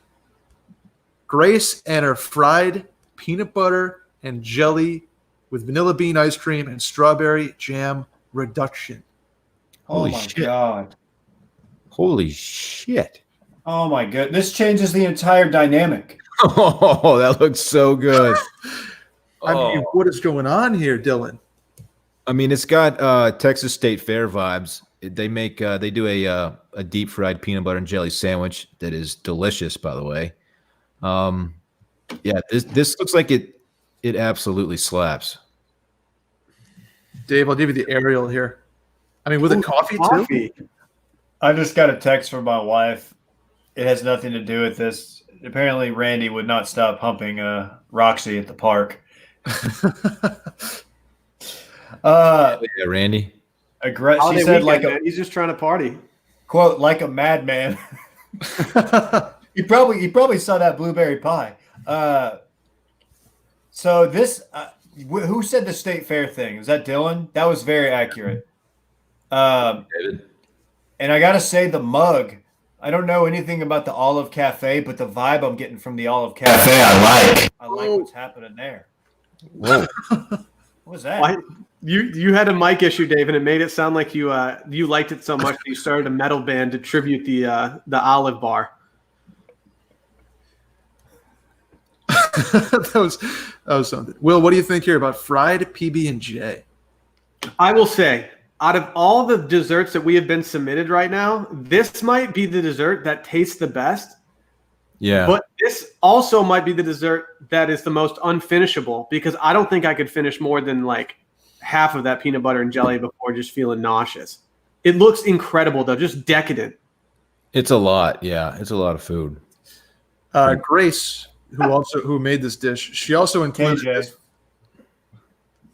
Grace and her fried peanut butter and jelly with vanilla bean ice cream and strawberry jam reduction. Holy Oh my shit. god. Holy shit. Oh my god. This changes the entire dynamic. Oh, that looks so good. I mean, what is going on here, Dylan? I mean, it's got Texas State Fair vibes. They do a deep fried peanut butter and jelly sandwich that is delicious, by the way. Yeah, this looks like it absolutely slaps. Dave, I'll give you the aerial here. I mean, with a coffee too. Toffee. I just got a text from my wife. It has nothing to do with this. Apparently, Randy would not stop humping Roxy at the park. Yeah, Randy. Holiday She said, weekend, like man. He's just trying to party. quote, like a madman. He probably saw that blueberry pie. So this, who said the state fair thing? Was that Dylan? That was very accurate. David. And I gotta say, the mug. I don't know anything about the Olive Cafe, but the vibe I'm getting from the Olive Cafe, I like. I like what's happening there. Whoa. What was that? Why? You had a mic issue, Dave, and it made it sound like you liked it so much that you started a metal band to tribute the Olive Bar. that was something. Will, what do you think here about fried PB&J? I will say, out of all the desserts that we have been submitted right now, this might be the dessert that tastes the best. Yeah. But this also might be the dessert that is the most unfinishable because I don't think I could finish more than like half of that peanut butter and jelly before just feeling nauseous. It looks incredible though, just decadent. It's a lot. Yeah, it's a lot of food. Grace, who made this dish, she also included KJ.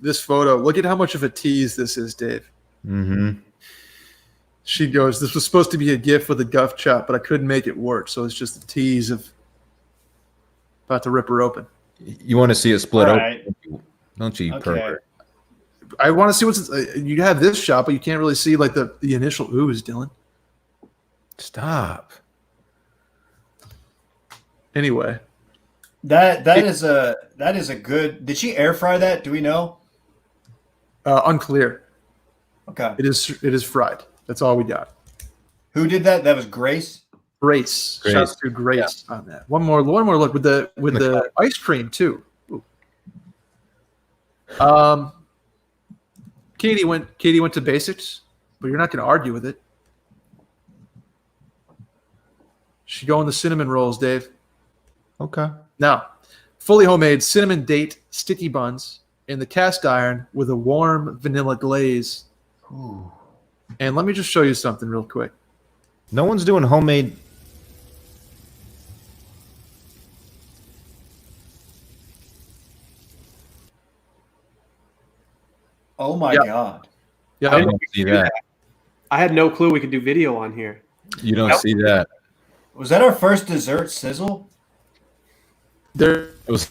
this photo. Look at how much of a tease this is, Dave. Mm-hmm. She goes, "This was supposed to be a gift with a guff chop, but I couldn't make it work, so it's just a tease of about to rip her open." You want to see it split All open, right. don't you, Okay. pervert? I want to see what's you have this shot, but you can't really see like the initial ooze, Dylan. Stop. Anyway, that is a good. Did she air fry that? Do we know? unclear. Okay. It is fried. That's all we got. Who did that? That was Grace. Grace. Shouts to Grace on that. One more look with the ice cream too. Ooh. Katie went to basics, but you're not going to argue with it. She going the cinnamon rolls, Dave. Okay. Now, fully homemade cinnamon date sticky buns in the cast iron with a warm vanilla glaze. Ooh. And let me just show you something real quick. No one's doing homemade. Oh my God. Yeah, I don't see that. I had no clue we could do video on here. You don't see that. Was that our first dessert sizzle? there. It was.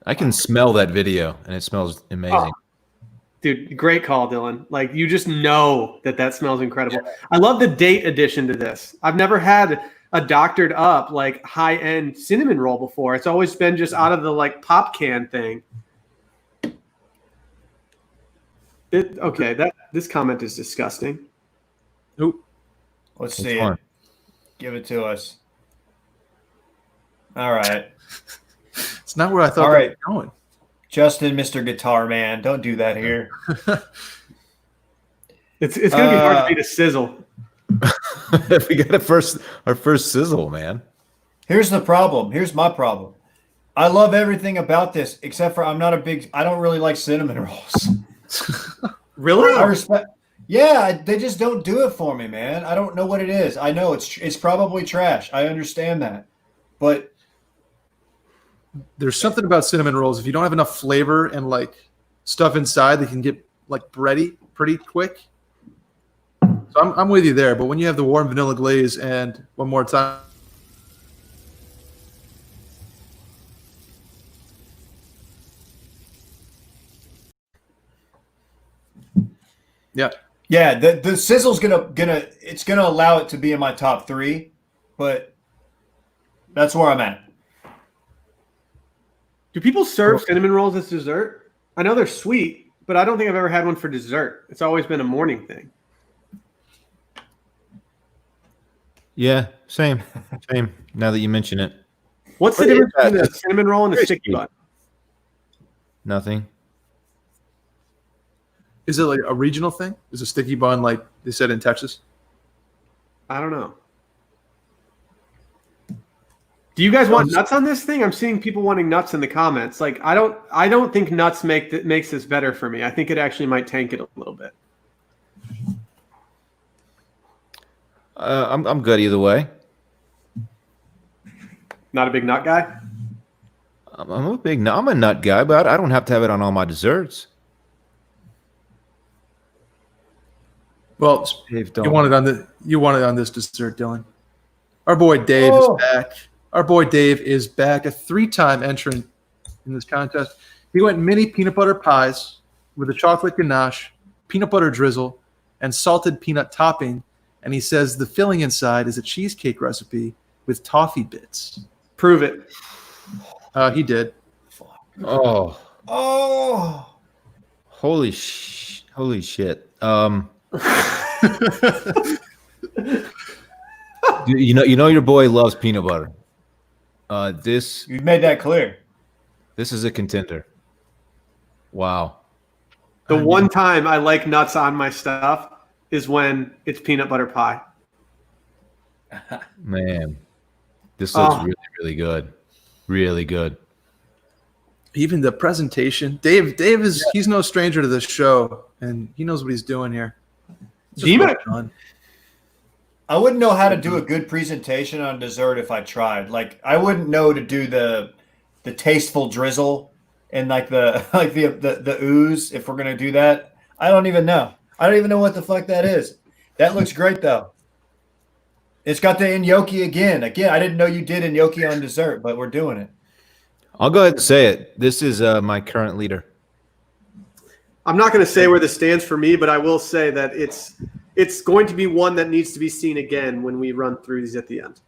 I can smell that video, and it smells amazing. Dude, great call, Dylan. Like, you just know that smells incredible. Yeah. I love the date addition to this. I've never had a doctored up, like, high-end cinnamon roll before. It's always been just out of the, like, pop can thing. This comment is disgusting. Oop. Let's see it. Give it to us. All right. It's not where I thought they were going. Justin, Mr. Guitar Man, don't do that here. It's going to be hard to beat a sizzle. We got our first sizzle, man. Here's the problem. Here's my problem. I love everything about this, except for I don't really like cinnamon rolls. Really? I respect. Yeah, they just don't do it for me, man. I don't know what it is. I know it's probably trash. I understand that, but there's something about cinnamon rolls. If you don't have enough flavor and like stuff inside, they can get like bready pretty quick. So I'm with you there. But when you have the warm vanilla glaze and one more time, yeah, the sizzle's gonna allow it to be in my top 3, but that's where I'm at. Do people serve cinnamon rolls as dessert? I know they're sweet, but I don't think I've ever had one for dessert. It's always been a morning thing. Yeah, same. Now that you mention it. What's the difference between a cinnamon roll and a sticky bun? Nothing. is it like a regional thing? Is a sticky bun like they said in Texas? I don't know. Do you guys want nuts on this thing? I'm seeing people wanting nuts in the comments. Like, I don't think nuts makes this better for me. I think it actually might tank it a little bit. I'm good either way. Not a big nut guy? I'm a nut guy, but I don't have to have it on all my desserts. Well, Dave, you want it on this dessert, Dylan. Our boy Dave is back. Our boy Dave is back, a 3-time entrant in this contest. He went mini peanut butter pies with a chocolate ganache, peanut butter drizzle, and salted peanut topping. And he says the filling inside is a cheesecake recipe with toffee bits. Prove it. He did. Oh. Holy shit. You know your boy loves peanut butter. You've made that clear. This is a contender. Wow. The one time I like nuts on my stuff is when it's peanut butter pie. Man, this looks really, really good. Really good. Even the presentation. Dave is he's no stranger to this show, and he knows what he's doing here. I wouldn't know how to do a good presentation on dessert if I tried. Like, I wouldn't know to do the tasteful drizzle and like the ooze if we're gonna do that. I don't even know. I don't even know what the fuck that is. That looks great though. It's got the gnocchi again. Again, I didn't know you did gnocchi on dessert, but we're doing it. I'll go ahead and say it. This is my current leader. I'm not going to say where this stands for me, but I will say that it's going to be one that needs to be seen again when we run through these at the end.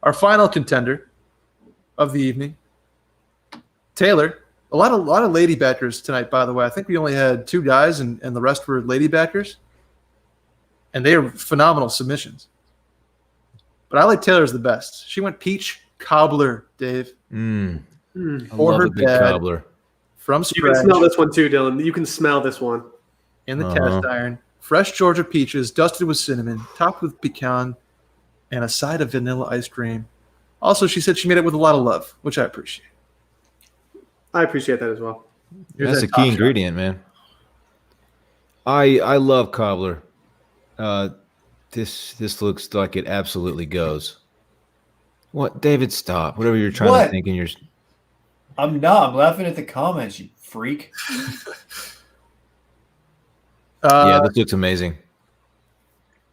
Our final contender of the evening, Taylor. A lot of lady backers tonight, by the way. I think we only had 2 guys, and the rest were lady backers. And they are phenomenal submissions. But I like Taylor's the best. She went peach cobbler, Dave. I Or love her a good dad. cobbler. From You can scratch smell this one too, Dylan. You can smell this one. in the cast iron. Fresh Georgia peaches, dusted with cinnamon, topped with pecan, and a side of vanilla ice cream. Also, she said she made it with a lot of love, which I appreciate. I appreciate that as well. Here's That's that a top key shot. ingredient, man. I love cobbler. This looks like it absolutely goes. What, David? Stop. Whatever you're trying to think in your. I'm not. I'm laughing at the comments, you freak. Yeah, this looks amazing.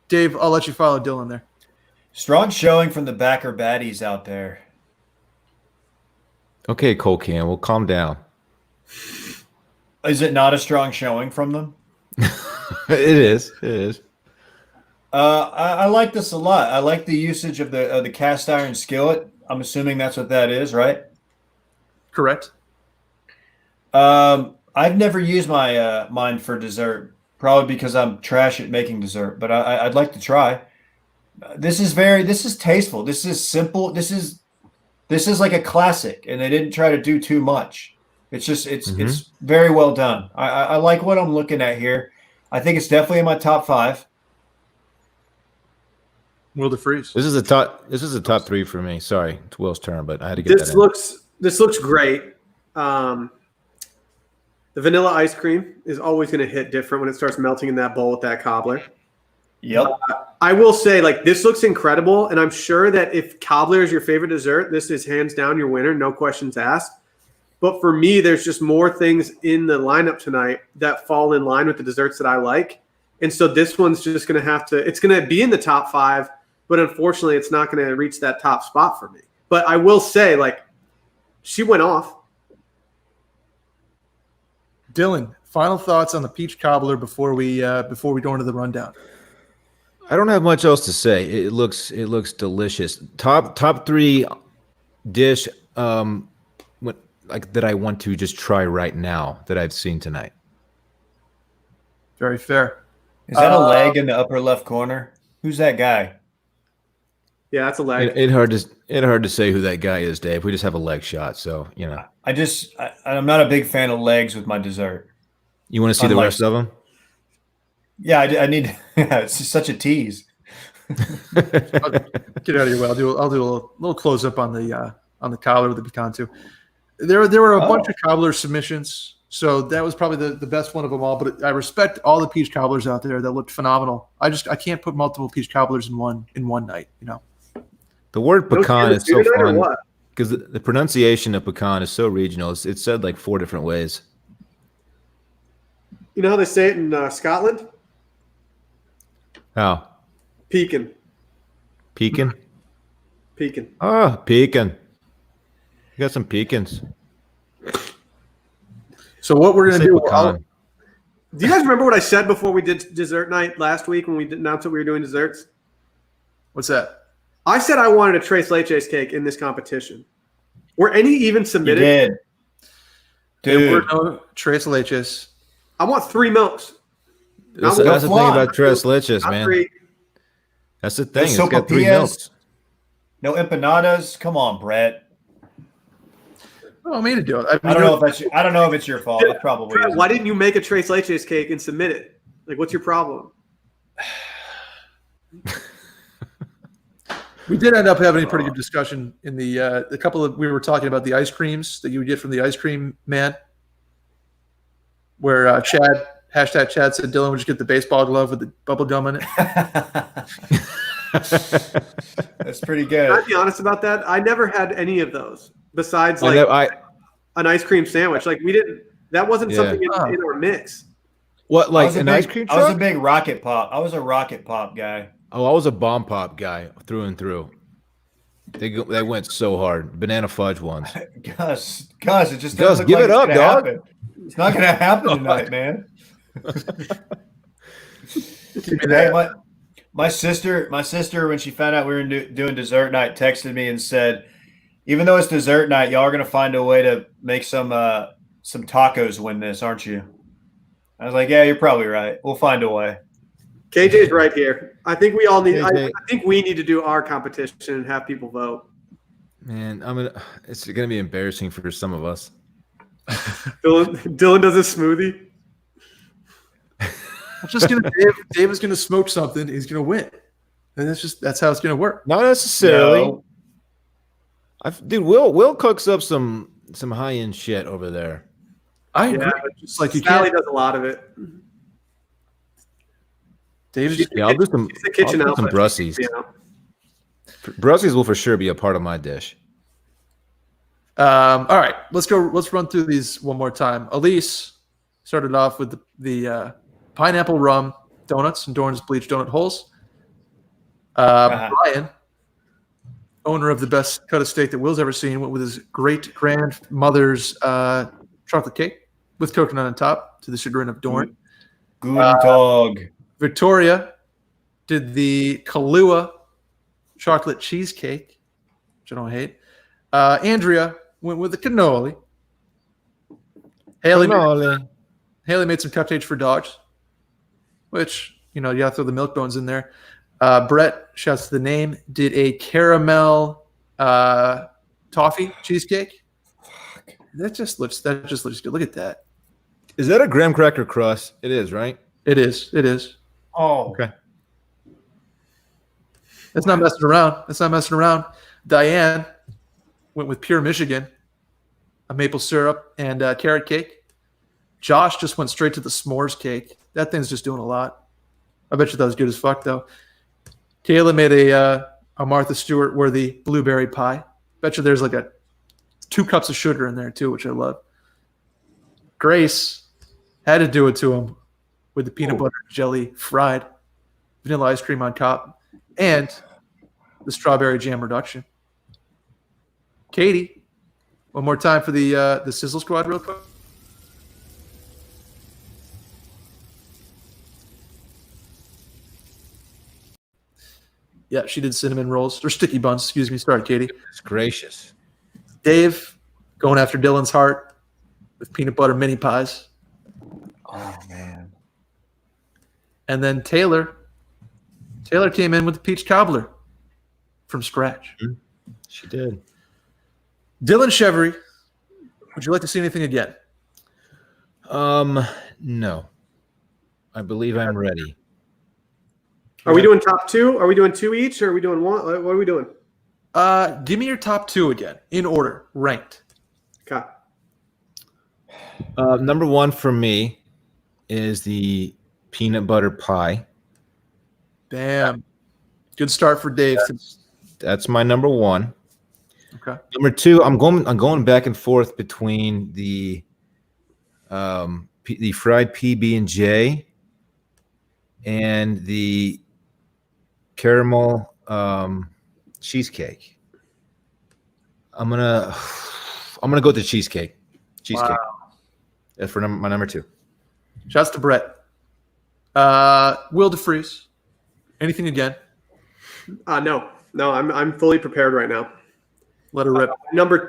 Dave, I'll let you follow Dylan there. Strong showing from the backer baddies out there. Okay, Cole Campbell, calm down. Is it not a strong showing from them? It is. It is. I like this a lot. I like the usage of the cast iron skillet. I'm assuming that's what that is, right? Correct. I've never used my mine for dessert, probably because I'm trash at making dessert. But I'd like to try. This is tasteful. This is simple. This is like a classic, and they didn't try to do too much. It's just it's very well done. I like what I'm looking at here. I think it's definitely in my top 5. Will DeFreeze. This is a top 3 for me. Sorry, it's Will's turn, but I had to get This that in. This looks great. The vanilla ice cream is always going to hit different when it starts melting in that bowl with that cobbler. Yep. I will say, like, this looks incredible, and I'm sure that if cobbler is your favorite dessert, this is hands down your winner, no questions asked. But for me, there's just more things in the lineup tonight that fall in line with the desserts that I like. And so this one's just going to have to – it's going to be in the top 5, but unfortunately it's not going to reach that top spot for me. But I will say, like, she went off. Dylan, final thoughts on the peach cobbler before we go into the rundown. I don't have much else to say. It looks delicious. Top 3 dish that I want to just try right now that I've seen tonight. Very fair. Is that a leg in the upper left corner? Who's that guy? Yeah, that's a leg. It's hard to say who that guy is, Dave. We just have a leg shot, so you know. I'm not a big fan of legs with my dessert. You want to see the rest of them? Yeah, I need. Yeah, it's just such a tease. Get out of your way. I'll do a little close up on the cobbler with the pecan too. There were a bunch of cobbler submissions, so that was probably the best one of them all. But I respect all the peach cobblers out there that looked phenomenal. I can't put multiple peach cobblers in one night. You know. The word pecan is so fun what? because the pronunciation of pecan is so regional. It's said like 4 different ways. You know how they say it in Scotland? How? Pecan. Pecan? Pecan. Oh, pecan. You got some pecans. So what we're gonna do? Pecan. Do you guys remember what I said before we did dessert night last week when we announced that we were doing desserts? What's that? I said I wanted a tres leches cake in this competition. Were any even You submitted? did, There were dude. no tres leches. I want 3 milks. That's no the thing flan. about tres leches, Not man. 3. That's the thing. It's No got 3 sopapillas. milks. No empanadas. Come on, Brett. Oh, me to do it. I don't know if it's your fault. It probably is. Why didn't you make a tres leches cake and submit it? Like, what's your problem? We did end up having a pretty good discussion in the couple of we were talking about the ice creams that you would get from the ice cream man, where Chad said Dylan would just get the baseball glove with the bubble gum in it. That's pretty Can I good. be honest about that? I never had any of those besides like an ice cream sandwich. Like we didn't. That wasn't Yeah. something in our mix. What, like an ice cream truck? I was a big Rocket Pop. I was a Rocket Pop guy. Oh, I was a bomb pop guy through and through. They went so hard. Banana fudge ones. Gus, it just Gus, doesn't give look it like up, dog. happen. It's not gonna happen tonight, man. Hey, my sister, when she found out we were doing dessert night, texted me and said, "Even though it's dessert night, y'all are gonna find a way to make some tacos win this, aren't you?" I was like, "Yeah, you're probably right. We'll find a way." KJ's right here. I think we all need. KJ. I think we need to do our competition and have people vote. Man, it's gonna be embarrassing for some of us. Dylan does a smoothie. I'm just gonna Dave is gonna smoke something. He's gonna win, and that's how it's gonna work. Not necessarily. No. Dude, Will cooks up some high end shit over there. I agree. Just like you Sally can't. does a lot of it. Dave's just Yeah, I'll do some. It's the kitchen I'll do some outfit, brussies. you know. Brussies will for sure be a part of my dish. All right, let's go. Let's run through these one more time. Elise started off with the pineapple rum donuts and Dorn's bleached donut holes. Brian, owner of the best cut of steak that Will's ever seen, went with his great grandmother's chocolate cake with coconut on top, to the chagrin of Dorn. Guten Tag. Victoria did the Kahlua chocolate cheesecake, which I don't hate. Andrea went with the cannoli. Haley made some cupcakes for dogs, which, you have to throw the milk bones in there. Brett, shouts to the name, did a caramel toffee cheesecake. That just looks good. Look at that. Is that a graham cracker crust? It is, right? It is. Oh, Okay. That's not messing around. Diane went with pure Michigan, a maple syrup and carrot cake. Josh just went straight to the s'mores cake. That thing's just doing a lot. I bet you that was good as fuck, though. Kayla made a Martha Stewart worthy blueberry pie. Bet you there's like 2 cups of sugar in there too, which I love. Grace had to do it to him with the peanut butter jelly fried, vanilla ice cream on top, and the strawberry jam reduction. Katie, one more time for the Sizzle Squad real quick. Yeah, she did cinnamon rolls, or sticky buns, excuse me. Sorry, Katie. It's gracious. Dave going after Dylan's heart with peanut butter mini pies. Oh, man. And then Taylor came in with the peach cobbler from scratch. She did. Dylan Chevery, would you like to see anything again? No. I believe I'm ready. Are we doing top 2? Are we doing 2 each, or are we doing 1? What are we doing? Give me your top 2 again, in order, ranked. Okay. Number 1 for me is the peanut butter pie. Bam. Good start for Dave. That's my number 1. Okay. Number 2, I'm going back and forth between the fried PB&J and the caramel cheesecake. I'm gonna go with the cheesecake. Wow. That's for my number 2. Shouts to Brett. Will DeFreeze. Anything again? No, I'm fully prepared right now. Let her rip.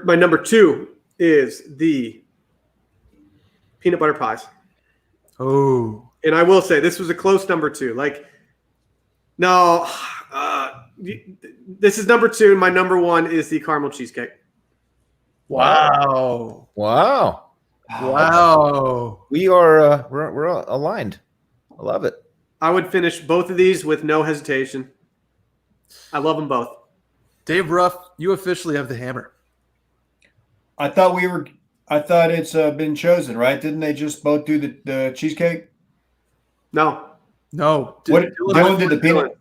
My number 2 is the peanut butter pies. Oh. And I will say this was a close number 2. This is number 2. And my number 1 is the caramel cheesecake. Wow. We are we're aligned. I love it. I would finish both of these with no hesitation. I love them both. Dave Ruff, you officially have the hammer. I thought it's been chosen, right? Didn't they just both do the cheesecake? No. Dylan did the peanut.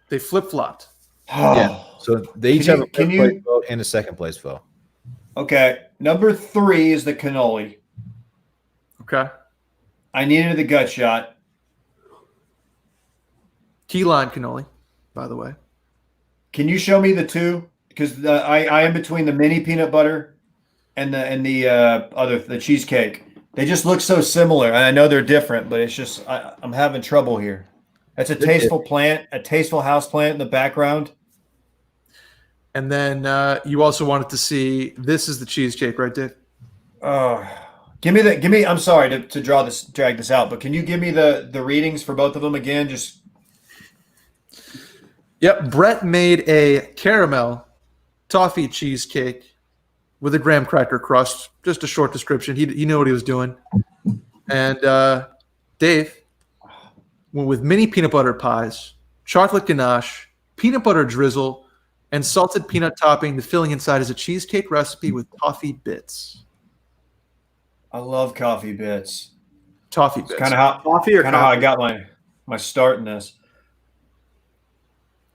They flip-flopped. Yeah. So they each have a first place vote and a second place vote. Okay. Number 3 is the cannoli. Okay. I needed the gut shot. Key lime cannoli, by the way. Can you show me the two? Because I am between the mini peanut butter and the cheesecake. They just look so similar, and I know they're different, but it's just I'm having trouble here. That's a tasteful plant, a tasteful house plant in the background. And then you also wanted to see this is the cheesecake, right, Dave? Give me. I'm sorry to drag this out, but can you give me the readings for both of them again? Just Yep. Brett made a caramel toffee cheesecake with a graham cracker crust. Just a short description. He knew what he was doing. And Dave went with mini peanut butter pies, chocolate ganache, peanut butter drizzle, and salted peanut topping. The filling inside is a cheesecake recipe with toffee bits. I love coffee bits. Toffee bits. Kind of how Coffee or kind of how I got my start in this.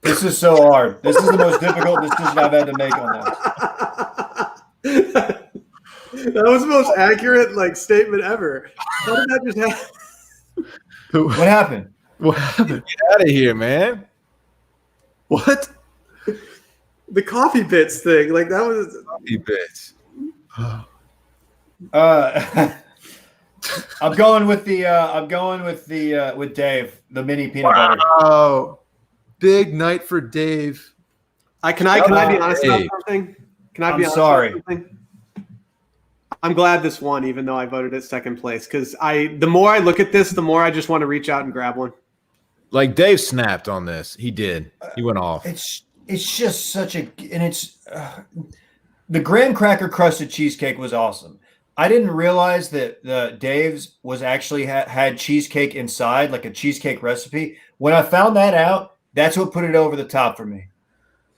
This is so hard. This is the most difficult decision I've had to make on this. That was the most accurate statement ever. How did that just happen? What happened? What happened? Get out of here, man. What? The coffee bits thing, that was. Coffee bits. I'm going with with Dave, the mini peanut butter. Oh, big night for Dave. Can I be honest about something? Can I be honest sorry. about something? I'm glad this won, even though I voted it second place, because the more I look at this, the more I just want to reach out and grab one. Like Dave snapped on this. He did. He went off. It's just such a and it's the graham cracker crusted cheesecake was awesome. I didn't realize that the Dave's was actually had cheesecake inside, like a cheesecake recipe. When I found that out, that's what put it over the top for me.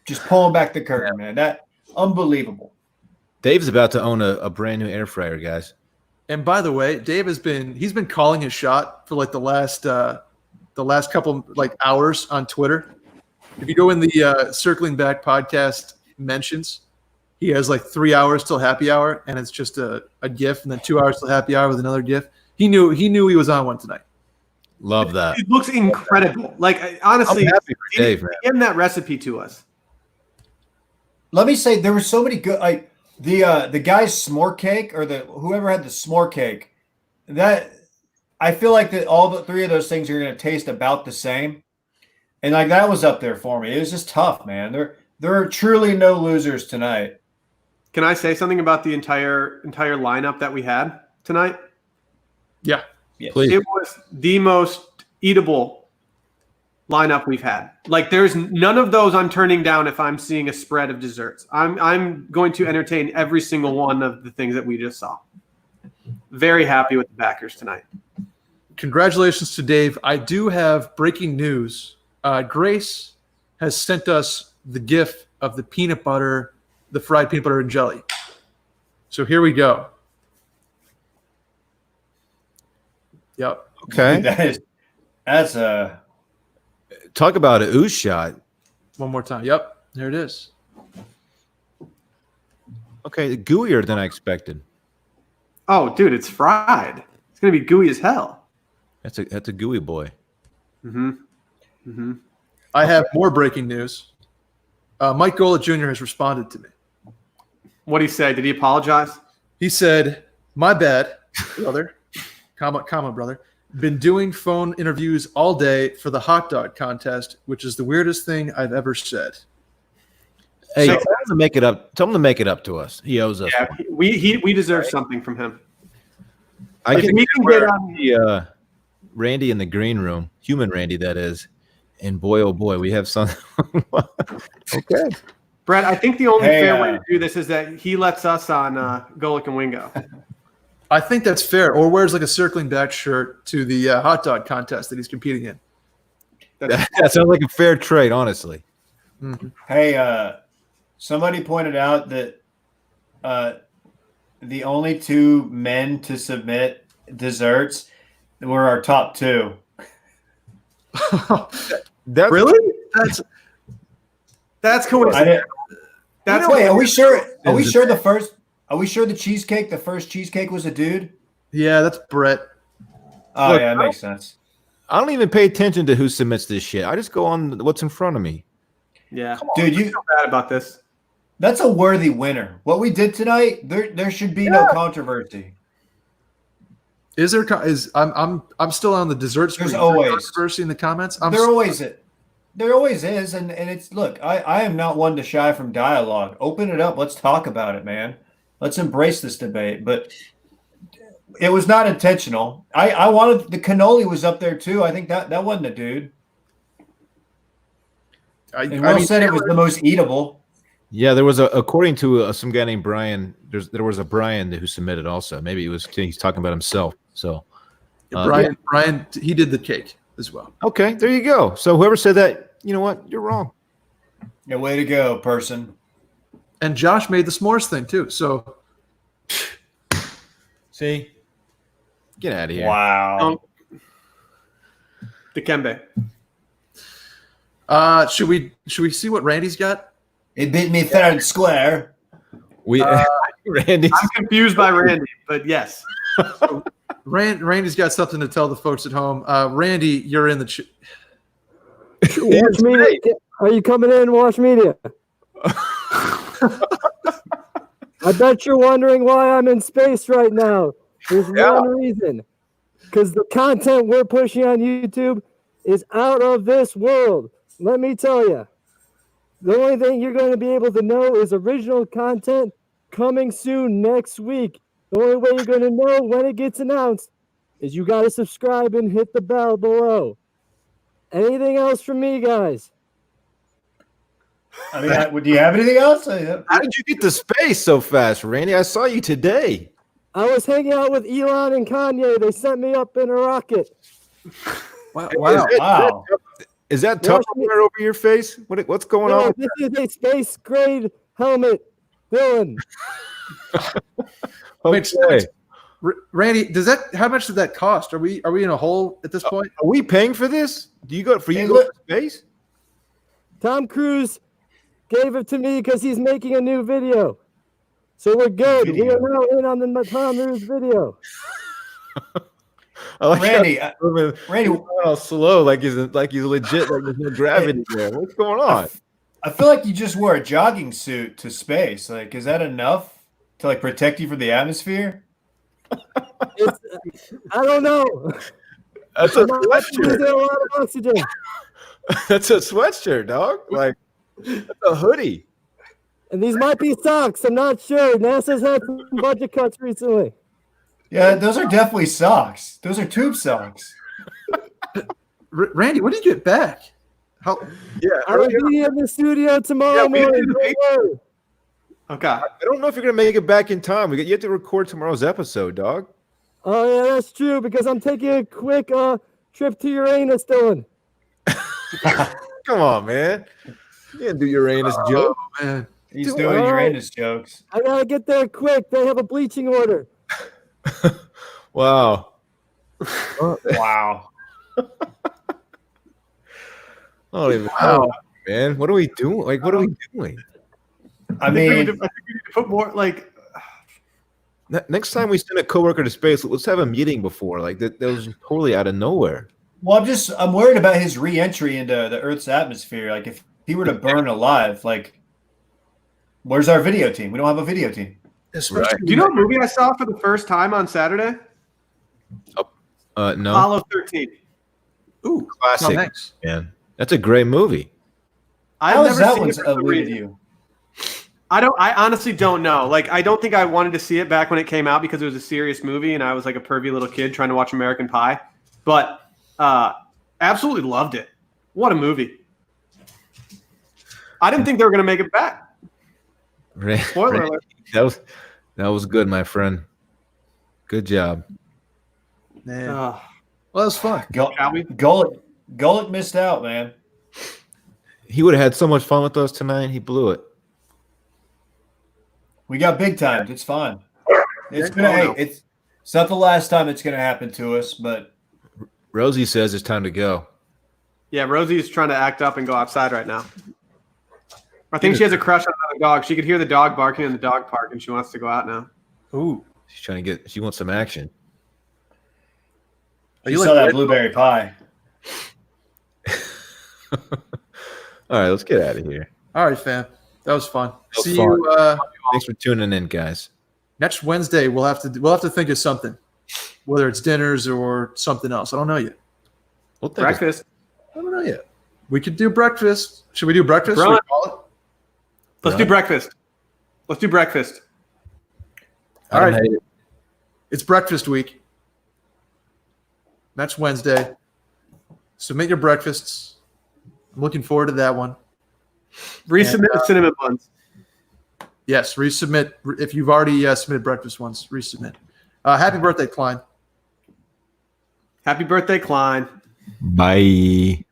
Just pulling back the curtain, man. That unbelievable. Dave's about to own a brand new air fryer, guys. And by the way, Dave he's been calling his shot for the last couple hours on Twitter. If you go in the Circling Back podcast mentions, he has 3 hours till happy hour, and it's just a GIF, and then 2 hours till happy hour with another GIF. He knew he was on one tonight. Love that. It looks incredible. Honestly, I'm happy for Dave, man. give him that recipe to us. Let me say there were so many good the guy's s'more cake or whoever had the s'more cake. That I feel like that all the three of those things are going to taste about the same, and that was up there for me. It was just tough, man. There are truly no losers tonight. Can I say something about the entire lineup that we had tonight? Yeah. Yes. Please. It was the most eatable lineup we've had. There's none of those I'm turning down if I'm seeing a spread of desserts. I'm going to entertain every single one of the things that we just saw. Very happy with the backers tonight. Congratulations to Dave. I do have breaking news. Grace has sent us the GIF of the fried peanut butter and jelly. So here we go. Yep. Okay. That's a Talk about an ooze shot. One more time. Yep. There it is. Okay, gooier than I expected. Oh, dude, it's fried. It's going to be gooey as hell. That's a gooey boy. Mm-hmm. Mm-hmm. I have more breaking news. Mike Gola Jr. has responded to me. What did he say? Did he apologize? He said, "My bad, brother, comma, brother. Been doing phone interviews all day for the hot dog contest, which is the weirdest thing I've ever said." Hey, tell him to make it up. Tell him to make it up to us. He owes us. Yeah, we deserve something from him. I If can we can get on the Randy in the green room, human Randy, that is. And boy, oh boy, we have some. Okay. Brett, I think the only fair way to do this is that he lets us on Golic and Wingo. I think that's fair. Or wears a circling back shirt to the hot dog contest that he's competing in. That sounds like a fair trade, honestly. Mm-hmm. Hey, somebody pointed out that the only two men to submit desserts were our top two. Really? That's coincidence. Wait, are we sure? Are we sure the first cheesecake was a dude? Yeah, that's Brett. Oh, Look, yeah, that makes sense. I don't even pay attention to who submits this shit. I just go on what's in front of me. Yeah, Dude, I feel bad about this. that's a worthy winner. What we did tonight, there should be no controversy. Is there? I'm still on the dessert screen. There's always controversy in the comments. There always is, and it's look. I am not one to shy from dialogue. Open it up. Let's talk about it, man. Let's embrace this debate. But it was not intentional. I wanted the cannoli was up there too. I think that wasn't a dude. And Will said it was the most eatable. Yeah, there was according to some guy named Brian. There was a Brian who submitted also. Maybe he's talking about himself. So Brian, he did the cake as well. Okay, there you go. So whoever said that, you know what? You're wrong. Yeah, way to go, person. And Josh made the s'mores thing too. So see, get out of here. Wow. Dikembe. Should we see what Randy's got? It beat me fair and square. Randy. I'm confused by Randy, but yes. So, Randy's got something to tell the folks at home. Randy, you're in the Watch Media. Are you coming in, Watch Media? I bet you're wondering why I'm in space right now. There's one reason. Because the content we're pushing on YouTube is out of this world. Let me tell you. The only thing you're going to be able to know is original content coming soon next week. The only way you're going to know when it gets announced is you got to subscribe and hit the bell below. Anything else from me, guys? I mean, do you have anything else? How did you get to space so fast, Randy? I saw you today. I was hanging out with Elon and Kanye. They sent me up in a rocket. Wow. Is that Tupperware over your face? What's going on? This is a space grade helmet, Dylan. Okay. Randy, how much did that cost? Are we in a hole at this point? Are we paying for this? Do you go to space? Tom Cruise gave it to me because he's making a new video. So we're good. We are now in on the Tom Cruise video. Like Randy, all slow, like he's legit, like there's no gravity there. What's going on? I feel like you just wore a jogging suit to space. Like, is that enough to protect you from the atmosphere? I don't know. That's a sweatshirt. A lot of oxygen. That's a sweatshirt, dog. Like that's a hoodie. And these might be socks. I'm not sure. NASA's had some budget cuts recently. Yeah, those are definitely socks. Those are tube socks. Randy, when did you get back? I'll be in the studio tomorrow morning. Okay. I don't know if you're gonna make it back in time. You have to record tomorrow's episode, dog. Oh yeah, that's true because I'm taking a quick trip to Uranus, Dylan. Come on, man. You didn't do Uranus joke. Man. He's doing Uranus jokes. I gotta get there quick. They have a bleaching order. Wow. Wow. Oh, wow, man. What are we doing? Like, what are we doing? I mean, I think we need to put more next time we send a coworker to space, let's have a meeting before. Like that was totally out of nowhere. well, I'm worried about his re-entry into the Earth's atmosphere. Like, if he were to burn alive, where's our video team? We don't have a video team. Right. Do you know what movie I saw for the first time on Saturday? No. Apollo 13. Ooh, Classic, thanks. man. That's a great movie. How is that seen one it for some eluded reason. you? I honestly don't know. I don't think I wanted to see it back when it came out because it was a serious movie and I was like a pervy little kid trying to watch American Pie. But absolutely loved it. What a movie. I didn't think they were going to make it back. Spoiler alert. That was good, my friend. Good job. Man. Well, that was fun. Golick missed out, man. He would have had so much fun with us tonight. He blew it. We got big timed. It's fine. It's not the last time it's gonna happen to us, but Rosie says it's time to go. Yeah, Rosie's trying to act up and go outside right now. I think she has a crush on another dog. She could hear the dog barking in the dog park and she wants to go out now. Ooh. She wants some action. You saw that blueberry pie. All right, let's get out of here. All right, fam. That was fun. See fun. you Thanks for tuning in, guys. next Wednesday. We'll have to think of something, whether it's dinners or something else. I don't know yet. We'll think Breakfast. I don't know yet. We could do breakfast. Should we do breakfast? Brunch. Should we call it? Let's do breakfast. Let's do breakfast. All right. hate it. It's breakfast week. Next Wednesday. Submit your breakfasts. I'm looking forward to that one. Resubmit the cinnamon buns. Yes, resubmit. If you've already submitted breakfast ones, resubmit. Happy birthday, Klein. Happy birthday, Klein. Bye.